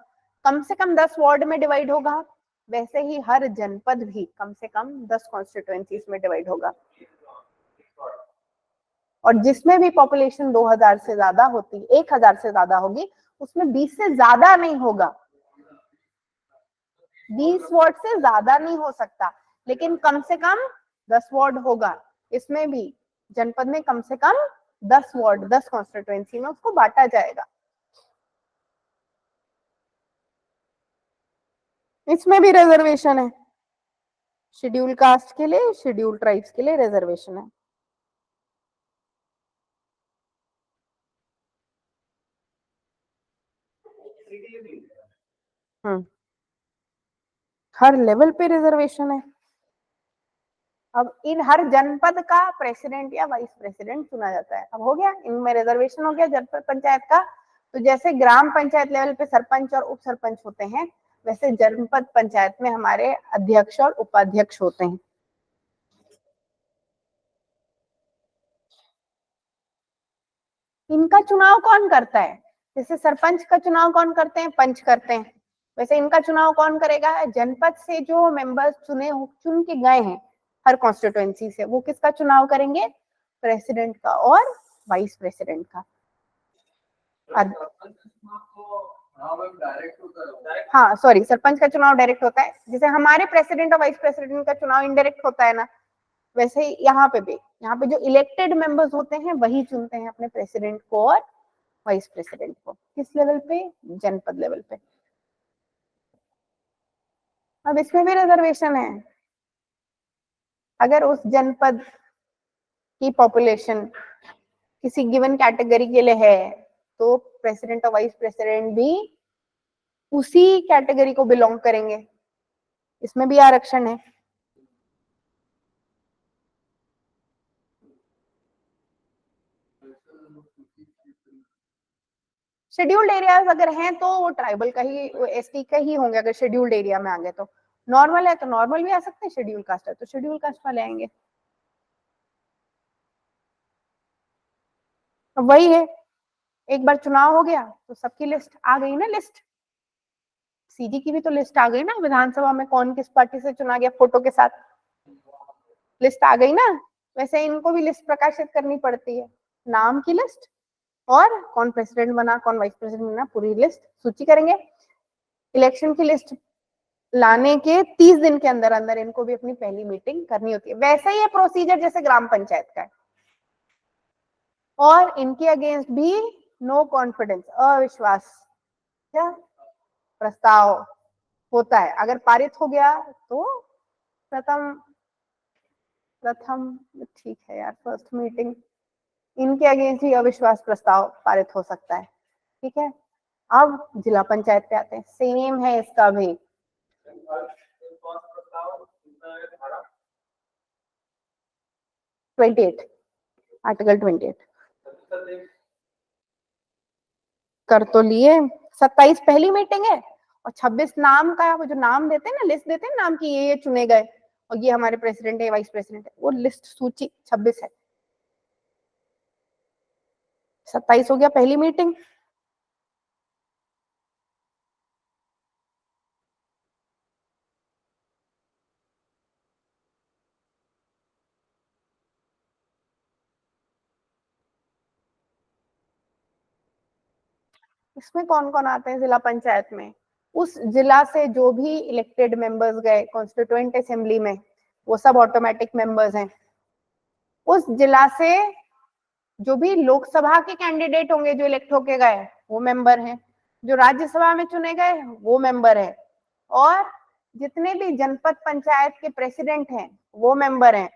कम से कम 10 वार्ड में डिवाइड होगा, वैसे ही हर जनपद भी कम से कम 10 कॉन्स्टिट्यूएंसीज में डिवाइड होगा। और जिसमें भी पॉपुलेशन 2000 से ज्यादा होती, 1000 से ज्यादा होगी, उसमें 20 से ज्यादा नहीं होगा, 20 वार्ड से ज्यादा नहीं हो सकता, लेकिन कम से कम 10 वार्ड होगा। इसमें भी जनपद में कम से कम 10 वार्ड, 10 कॉन्स्टिट्यूएंसी में उसको बांटा जाएगा। इसमें भी रिजर्वेशन है, शेड्यूल कास्ट के लिए, शेड्यूल ट्राइब्स के लिए रिजर्वेशन है। हर लेवल पे रिजर्वेशन है। अब इन हर जनपद का प्रेसिडेंट या वाइस प्रेसिडेंट चुना जाता है। अब हो गया, इनमें रिजर्वेशन हो गया जनपद पंचायत का। तो जैसे ग्राम पंचायत लेवल पे सरपंच और उप सरपंच होते हैं, वैसे जनपद पंचायत में हमारे अध्यक्ष और उपाध्यक्ष होते हैं। इनका चुनाव कौन करता है? जैसे सरपंच का चुनाव कौन करते हैं? पंच करते हैं। वैसे इनका चुनाव कौन करेगा? जनपद से जो मेंबर्स चुन के गए हैं हर कॉन्स्टिट्यूएंसी से, वो किसका चुनाव करेंगे? प्रेसिडेंट का और वाइस प्रेसिडेंट का। हाँ सॉरी, सरपंच का चुनाव डायरेक्ट होता है। जैसे हमारे प्रेसिडेंट और वाइस प्रेसिडेंट का चुनाव इनडायरेक्ट होता है ना, वैसे ही यहाँ पे भी, यहाँ पे जो इलेक्टेड मेंबर्स होते हैं वही चुनते हैं अपने प्रेसिडेंट को और वाइस प्रेसिडेंट को। किस लेवल पे? जनपद लेवल पे। अब इसमें भी रिजर्वेशन है। अगर उस जनपद की पॉपुलेशन किसी गिवन कैटेगरी के लिए है, तो प्रेसिडेंट और वाइस प्रेसिडेंट भी उसी कैटेगरी को बिलोंग करेंगे। इसमें भी आरक्षण है। शेड्यूल्ड एरियाज अगर हैं तो वो ट्राइबल का ही, एसटी का ही होंगे। अगर शेड्यूल्ड एरिया में आ गए तो, नॉर्मल है तो नॉर्मल भी आ सकते हैं, शेड्यूल कास्ट है तो शेड्यूल कास्ट वाले आएंगे। वही है, एक बार चुनाव हो गया तो सबकी लिस्ट आ गई ना। लिस्ट सीजी की भी तो लिस्ट आ गई ना, विधानसभा में कौन किस पार्टी से चुना गया, फोटो के साथ लिस्ट आ गई ना। वैसे इनको भी लिस्ट प्रकाशित करनी पड़ती है, नाम की लिस्ट और कौन प्रेसिडेंट बना, कौन वाइस प्रेसिडेंट बना, पूरी लिस्ट सूची करेंगे। इलेक्शन की लिस्ट लाने के 30 दिन के अंदर अंदर इनको भी अपनी पहली मीटिंग करनी होती है। वैसे ही ये प्रोसीजर जैसे ग्राम पंचायत का है। और इनके अगेंस्ट भी नो कॉन्फिडेंस, अविश्वास क्या प्रस्ताव होता है। अगर पारित हो गया तो प्रथम ठीक है यार, फर्स्ट मीटिंग इनके अगेंस्ट ही अविश्वास प्रस्ताव पारित हो सकता है। ठीक है, अब जिला पंचायत पे आते हैं, सेम है इसका भी। धारा 28 आर्टिकल 28 कर तो लिए। 27 पहली मीटिंग है और 26 नाम का, वो जो नाम देते हैं ना, लिस्ट देते हैं नाम की, ये चुने गए और ये हमारे प्रेसिडेंट है, वाइस प्रेसिडेंट है, वो लिस्ट सूची 26 है। 27 हो गया पहली मीटिंग। इसमें कौन कौन आते हैं जिला पंचायत में? उस जिला से जो भी इलेक्टेड मेंबर्स गए कॉन्स्टिट्यूएंट असेंबली में, वो सब ऑटोमेटिक मेंबर्स हैं। उस जिला से जो भी लोकसभा के कैंडिडेट होंगे जो इलेक्ट होके गए, वो मेंबर हैं। जो राज्यसभा में चुने गए वो मेंबर है। और जितने भी जनपद पंचायत के प्रेसिडेंट हैं वो मेंबर हैं।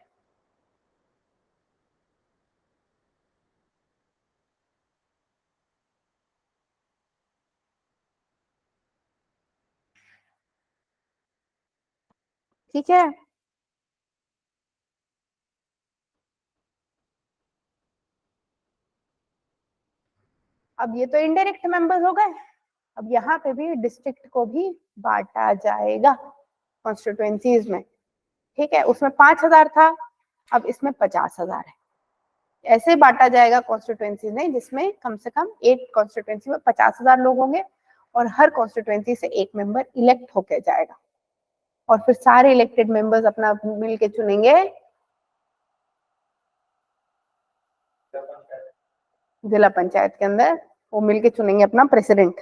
ठीक है, अब ये तो इनडायरेक्ट मेंबर्स हो गए। अब यहाँ पे भी डिस्ट्रिक्ट को भी बांटा जाएगा कॉन्स्टिट्यूएंसीज में। ठीक है, उसमें 5,000 था, अब इसमें 50,000 है। ऐसे बांटा जाएगा कॉन्स्टिट्यूएंसी में जिसमें कम से कम एक कॉन्स्टिट्यूएंसी में 50,000 लोग होंगे और हर कॉन्स्टिट्यूएंसी से एक मेंबर इलेक्ट होके जाएगा। और फिर सारे इलेक्टेड मेंबर्स अपना मिल के चुनेंगे जिला पंचायत के अंदर, वो मिलके चुनेंगे अपना प्रेसिडेंट।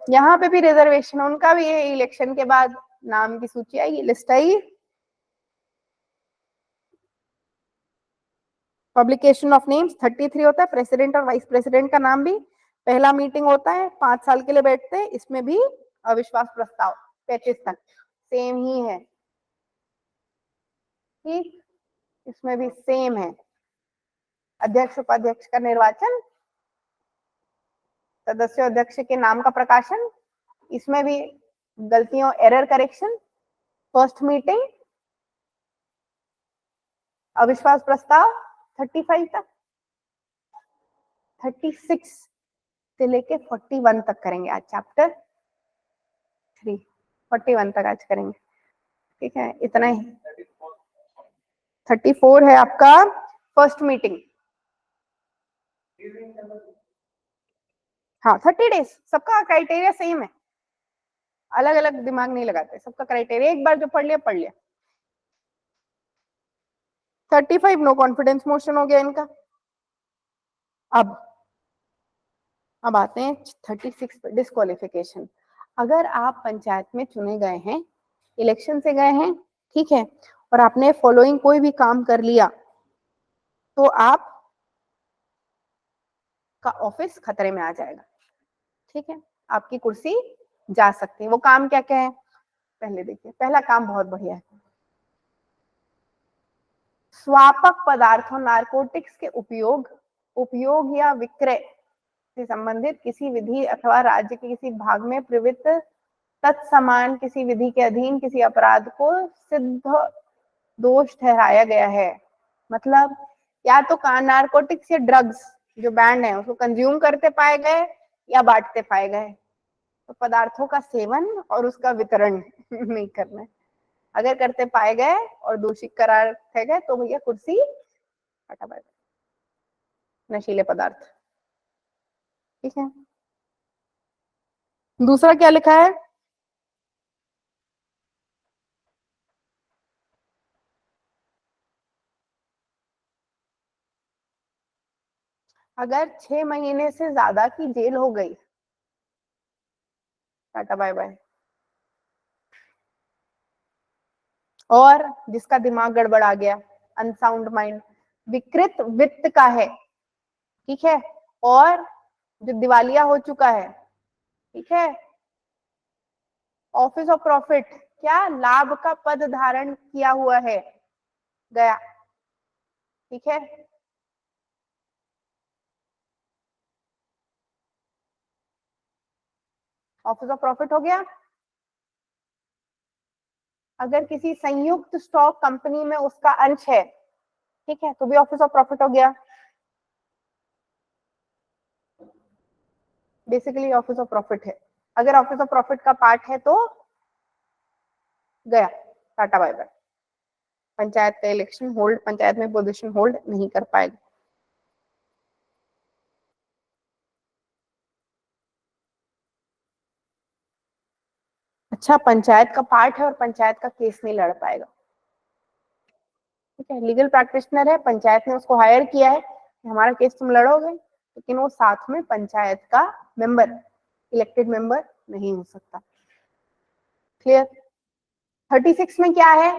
यहाँ पे भी रिजर्वेशन, उनका भी ये इलेक्शन के बाद नाम की सूची आएगी, लिस्ट आएगी। पब्लिकेशन ऑफ नेम्स 33 होता है, प्रेसिडेंट और वाइस प्रेसिडेंट का नाम भी। पहला मीटिंग होता है, 5 साल के लिए बैठते हैं, इसमें भी अविश्वास प्रस्ताव 35 तक सेम ही है। ठीक, इसमें भी सेम है। अध्यक्ष उपाध्यक्ष का निर्वाचन, सदस्य अध्यक्ष के नाम का प्रकाशन, इसमें भी गलतियों एरर करेक्शन, फर्स्ट मीटिंग, अविश्वास प्रस्ताव 35 तक, 36 से लेके 41 तक करेंगे आज चैप्टर 3, 41 तक आज करेंगे। ठीक है, इतना ही। 34 है आपका फर्स्ट मीटिंग। हाँ 30 डेज, सबका क्राइटेरिया सेम है, अलग अलग दिमाग नहीं लगाते, सबका क्राइटेरिया एक बार जो पढ़ लिया पढ़ लिया। 35 नो कॉन्फिडेंस मोशन हो गया इनका। अब आते हैं 36 पे, डिस्क्वालिफिकेशन। अगर आप पंचायत में चुने गए हैं, इलेक्शन से गए हैं, ठीक है, और आपने फॉलोइंग कोई भी काम कर लिया तो आप का ऑफिस खतरे में आ जाएगा। ठीक है, आपकी कुर्सी जा सकती है। वो काम क्या क्या है पहले देखिए। पहला काम बहुत बढ़िया है, स्वापक पदार्थों नारकोटिक्स के उपयोग या विक्रय से संबंधित किसी विधि अथवा राज्य के किसी भाग में प्रवृत्त तत्समान किसी विधि के अधीन किसी अपराध को सिद्ध दोष ठहराया गया है। मतलब या तो नारकोटिक्स या ड्रग्स जो बैंड है उसको कंज्यूम करते पाए गए या बांटते पाए गए, तो पदार्थों का सेवन और उसका वितरण नहीं करना है। अगर करते पाए गए और दोषी करार थे गए तो भैया कुर्सी हटा पाए। नशीले पदार्थ, ठीक है। दूसरा क्या लिखा है? अगर 6 महीने से ज्यादा की जेल हो गई, टाटा बाय बाय। और जिसका दिमाग गड़बड़ आ गया, अनसाउंड माइंड, विकृत वित्त का है, ठीक है, और जो दिवालिया हो चुका है, ठीक है, ऑफिस ऑफ प्रॉफिट, क्या लाभ का पद धारण किया हुआ है, गया, ठीक है। ऑफिस ऑफ प्रॉफिट हो गया। अगर किसी संयुक्त स्टॉक कंपनी में उसका अंश है, ठीक है, तो भी ऑफिस ऑफ प्रॉफिट हो गया। बेसिकली ऑफिस ऑफ प्रॉफिट है। अगर ऑफिस ऑफ प्रॉफिट का पार्ट है तो गया, टाटा बाय बाय। पंचायत का इलेक्शन होल्ड, पंचायत में पोजीशन होल्ड नहीं कर पाएगा। अच्छा, पंचायत का पार्ट है और पंचायत का केस नहीं लड़ पाएगा, ठीक है। लीगल प्रैक्टिशनर है, पंचायत ने उसको हायर किया है कि हमारा केस तुम लड़ोगे, लेकिन वो साथ में पंचायत का मेंबर, इलेक्टेड मेंबर नहीं हो सकता। क्लियर। 36 में क्या है,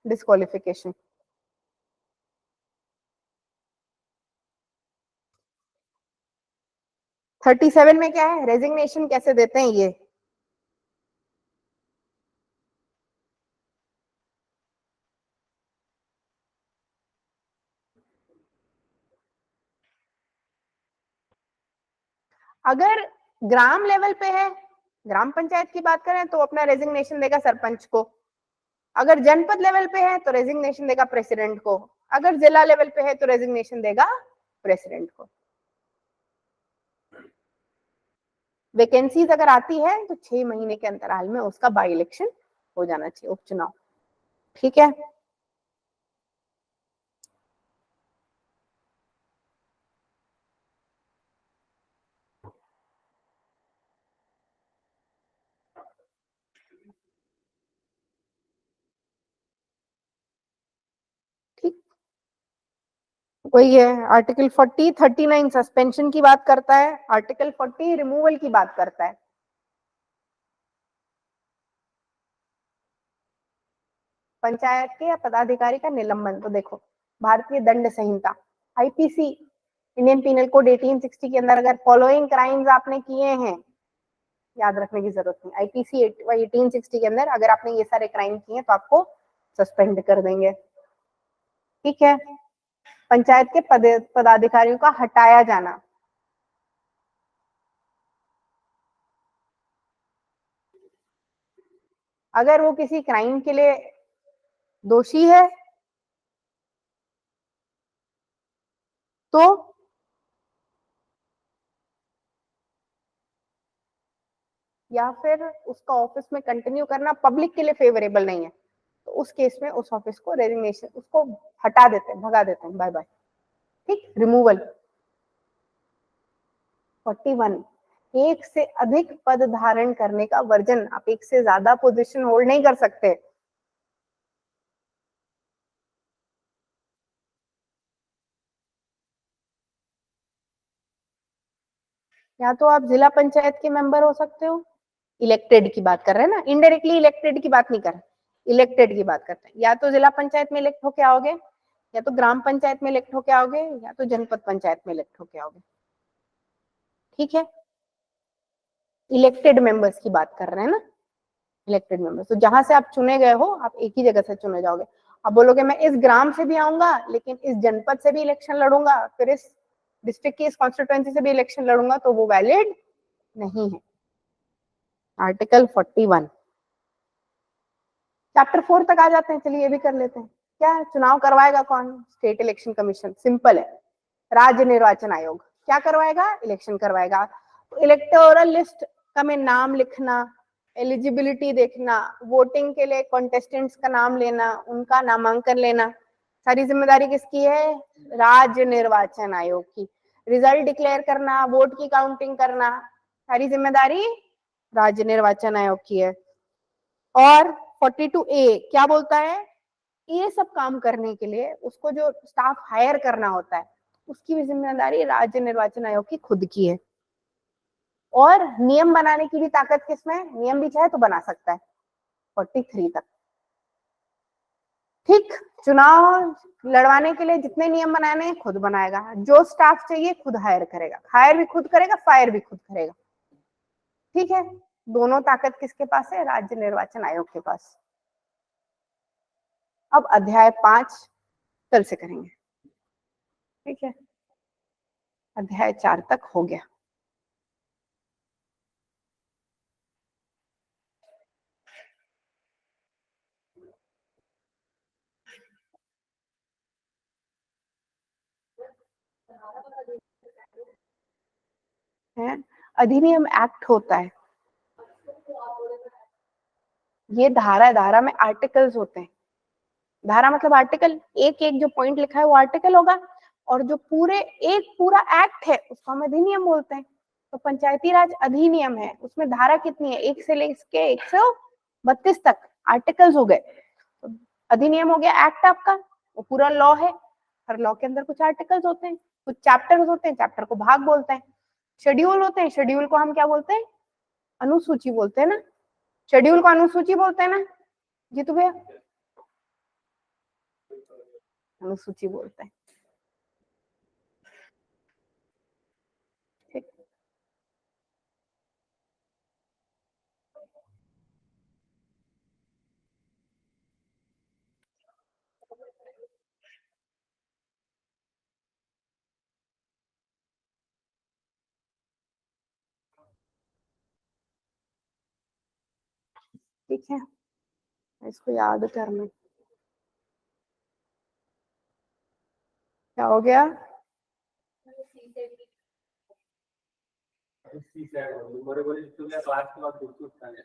डिस्क्वालिफिकेशन। थर्टी सेवन में क्या है, रेजिग्नेशन कैसे देते हैं ये। अगर ग्राम लेवल पे है, ग्राम पंचायत की बात करें तो अपना रेजिग्नेशन देगा सरपंच को। अगर जनपद लेवल पे है तो रेजिग्नेशन देगा प्रेसिडेंट को। अगर जिला लेवल पे है तो रेजिग्नेशन देगा प्रेसिडेंट को। वैकेंसीज अगर आती है तो 6 महीने के अंतराल में उसका बाई इलेक्शन हो जाना चाहिए, उपचुनाव, ठीक है। ठीक, वही है। आर्टिकल 40, 39 सस्पेंशन की बात करता है, आर्टिकल 40 रिमूवल की बात करता है। पंचायत के या पदाधिकारी का निलंबन, तो देखो भारतीय दंड संहिता, आईपीसी, इंडियन पीनल कोड 1860 के अंदर अगर फॉलोइंग क्राइम्स आपने किए हैं, याद रखने की जरूरत नहीं, आईपीसी 1860 के अंदर अगर आपने ये सारे क्राइम किए तो आपको सस्पेंड कर देंगे, ठीक है। पंचायत के पदाधिकारियों का हटाया जाना, अगर वो किसी क्राइम के लिए दोषी है तो या फिर उसका ऑफिस में कंटिन्यू करना पब्लिक के लिए फेवरेबल नहीं है, तो उस केस में उस ऑफिस को रेजिग्नेशन, उसको हटा देते हैं, भगा देते हैं, बाय बाय, ठीक। रिमूवल। 41, एक से अधिक पद धारण करने का वर्जन, आप एक से ज्यादा पोजीशन होल्ड नहीं कर सकते। या तो आप जिला पंचायत के मेंबर हो सकते हो, इलेक्टेड की बात कर रहे हैं ना, इनडायरेक्टली इलेक्टेड की बात नहीं कर रहे, इलेक्टेड की बात करते हैं। या तो जिला पंचायत में इलेक्ट होके आओगे, या तो ग्राम पंचायत में इलेक्ट होके आओगे, या तो जनपद पंचायत में इलेक्ट होके आओगे, ठीक है। इलेक्टेड मेंबर्स की बात कर रहे हैं ना, इलेक्टेड मेंबर्स, तो जहां से आप चुने गए हो आप एक ही जगह से चुने जाओगे। आप बोलोगे मैं इस ग्राम से भी आऊंगा, लेकिन इस जनपद से भी इलेक्शन लड़ूंगा, फिर इस डिस्ट्रिक्ट की इस कॉन्स्टिट्यूएंसी से भी इलेक्शन लड़ूंगा, तो वो वैलिड नहीं है। आर्टिकल 41। चैप्टर 4 तक आ जाते हैं, चलिए ये भी कर लेते हैं। क्या चुनाव करवाएगा कौन, स्टेट इलेक्शन कमीशन, सिंपल है। राज्य निर्वाचन आयोग क्या करवाएगा, इलेक्शन करवाएगा। तो इलेक्टोरल लिस्ट का में नाम लिखना, एलिजिबिलिटी देखना, वोटिंग के लिए कॉन्टेस्टेंट्स का नाम लेना, उनका नामांकन लेना, सारी जिम्मेदारी किसकी है, राज्य निर्वाचन आयोग की। रिजल्ट डिक्लेयर करना, वोट की काउंटिंग करना, सारी जिम्मेदारी राज्य निर्वाचन आयोग की है। और 42A क्या बोलता है, ये सब काम करने के लिए उसको जो स्टाफ हायर करना होता है उसकी भी जिम्मेदारी राज्य निर्वाचन आयोग की खुद की है। और नियम बनाने की भी ताकत किसमें है, नियम भी चाहे तो बना सकता है 43 तक, ठीक, चुनाव लड़वाने के लिए जितने नियम बनाने हैं खुद बनाएगा, जो स्टाफ चाहिए खुद हायर करेगा, हायर भी खुद करेगा, फायर भी खुद करेगा। ठीक है, दोनों ताकत किसके पास है? राज्य निर्वाचन आयोग के पास। अब अध्याय 5 कल से करेंगे। ठीक है, अध्याय 4 तक हो गया। है अधिनियम एक्ट होता है, ये धारा, धारा में आर्टिकल्स होते हैं। धारा मतलब आर्टिकल, एक एक जो पॉइंट लिखा है वो आर्टिकल होगा, और जो पूरे एक पूरा एक्ट है उसको हम अधिनियम बोलते हैं। तो पंचायती राज अधिनियम है, उसमें धारा कितनी है? 1 से लेके 132 तक आर्टिकल्स हो गए। तो अधिनियम हो गया एक्ट आपका, वो पूरा लॉ है। हर लॉ के अंदर कुछ आर्टिकल्स होते हैं, कुछ चैप्टर्स होते हैं, चैप्टर को भाग बोलते हैं। शेड्यूल होते हैं, शेड्यूल को हम क्या बोलते हैं? अनुसूची बोलते हैं ना, शेड्यूल को अनुसूची बोलते हैं ना जीतू भैया? अनुसूची बोलते हैं। ठीक, ठीक है, इसको याद करना। क्या हो गया? बरोबर तुम्ही क्लास के बाद गुपचुप खाने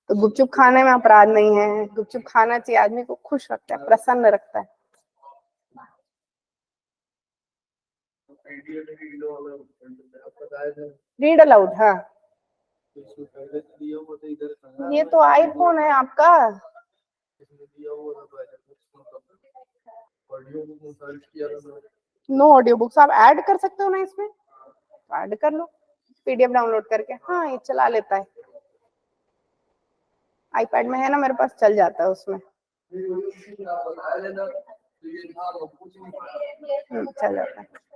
तो गुपचुप खाने में अपराध नहीं है, गुपचुप खाना चाहिए, आदमी को खुश रखता है, प्रसन्न रखता है। रीड अलाउड, हाँ। ये तो आईफोन है आपका। नो ऑडियो बुक्स, आप ऐड कर सकते हो ना इसमें, तो ऐड कर लो पीडीएफ डाउनलोड करके। हाँ, ये चला लेता है, आईपैड में है ना मेरे पास, चल जाता है उसमें। चल जाता है।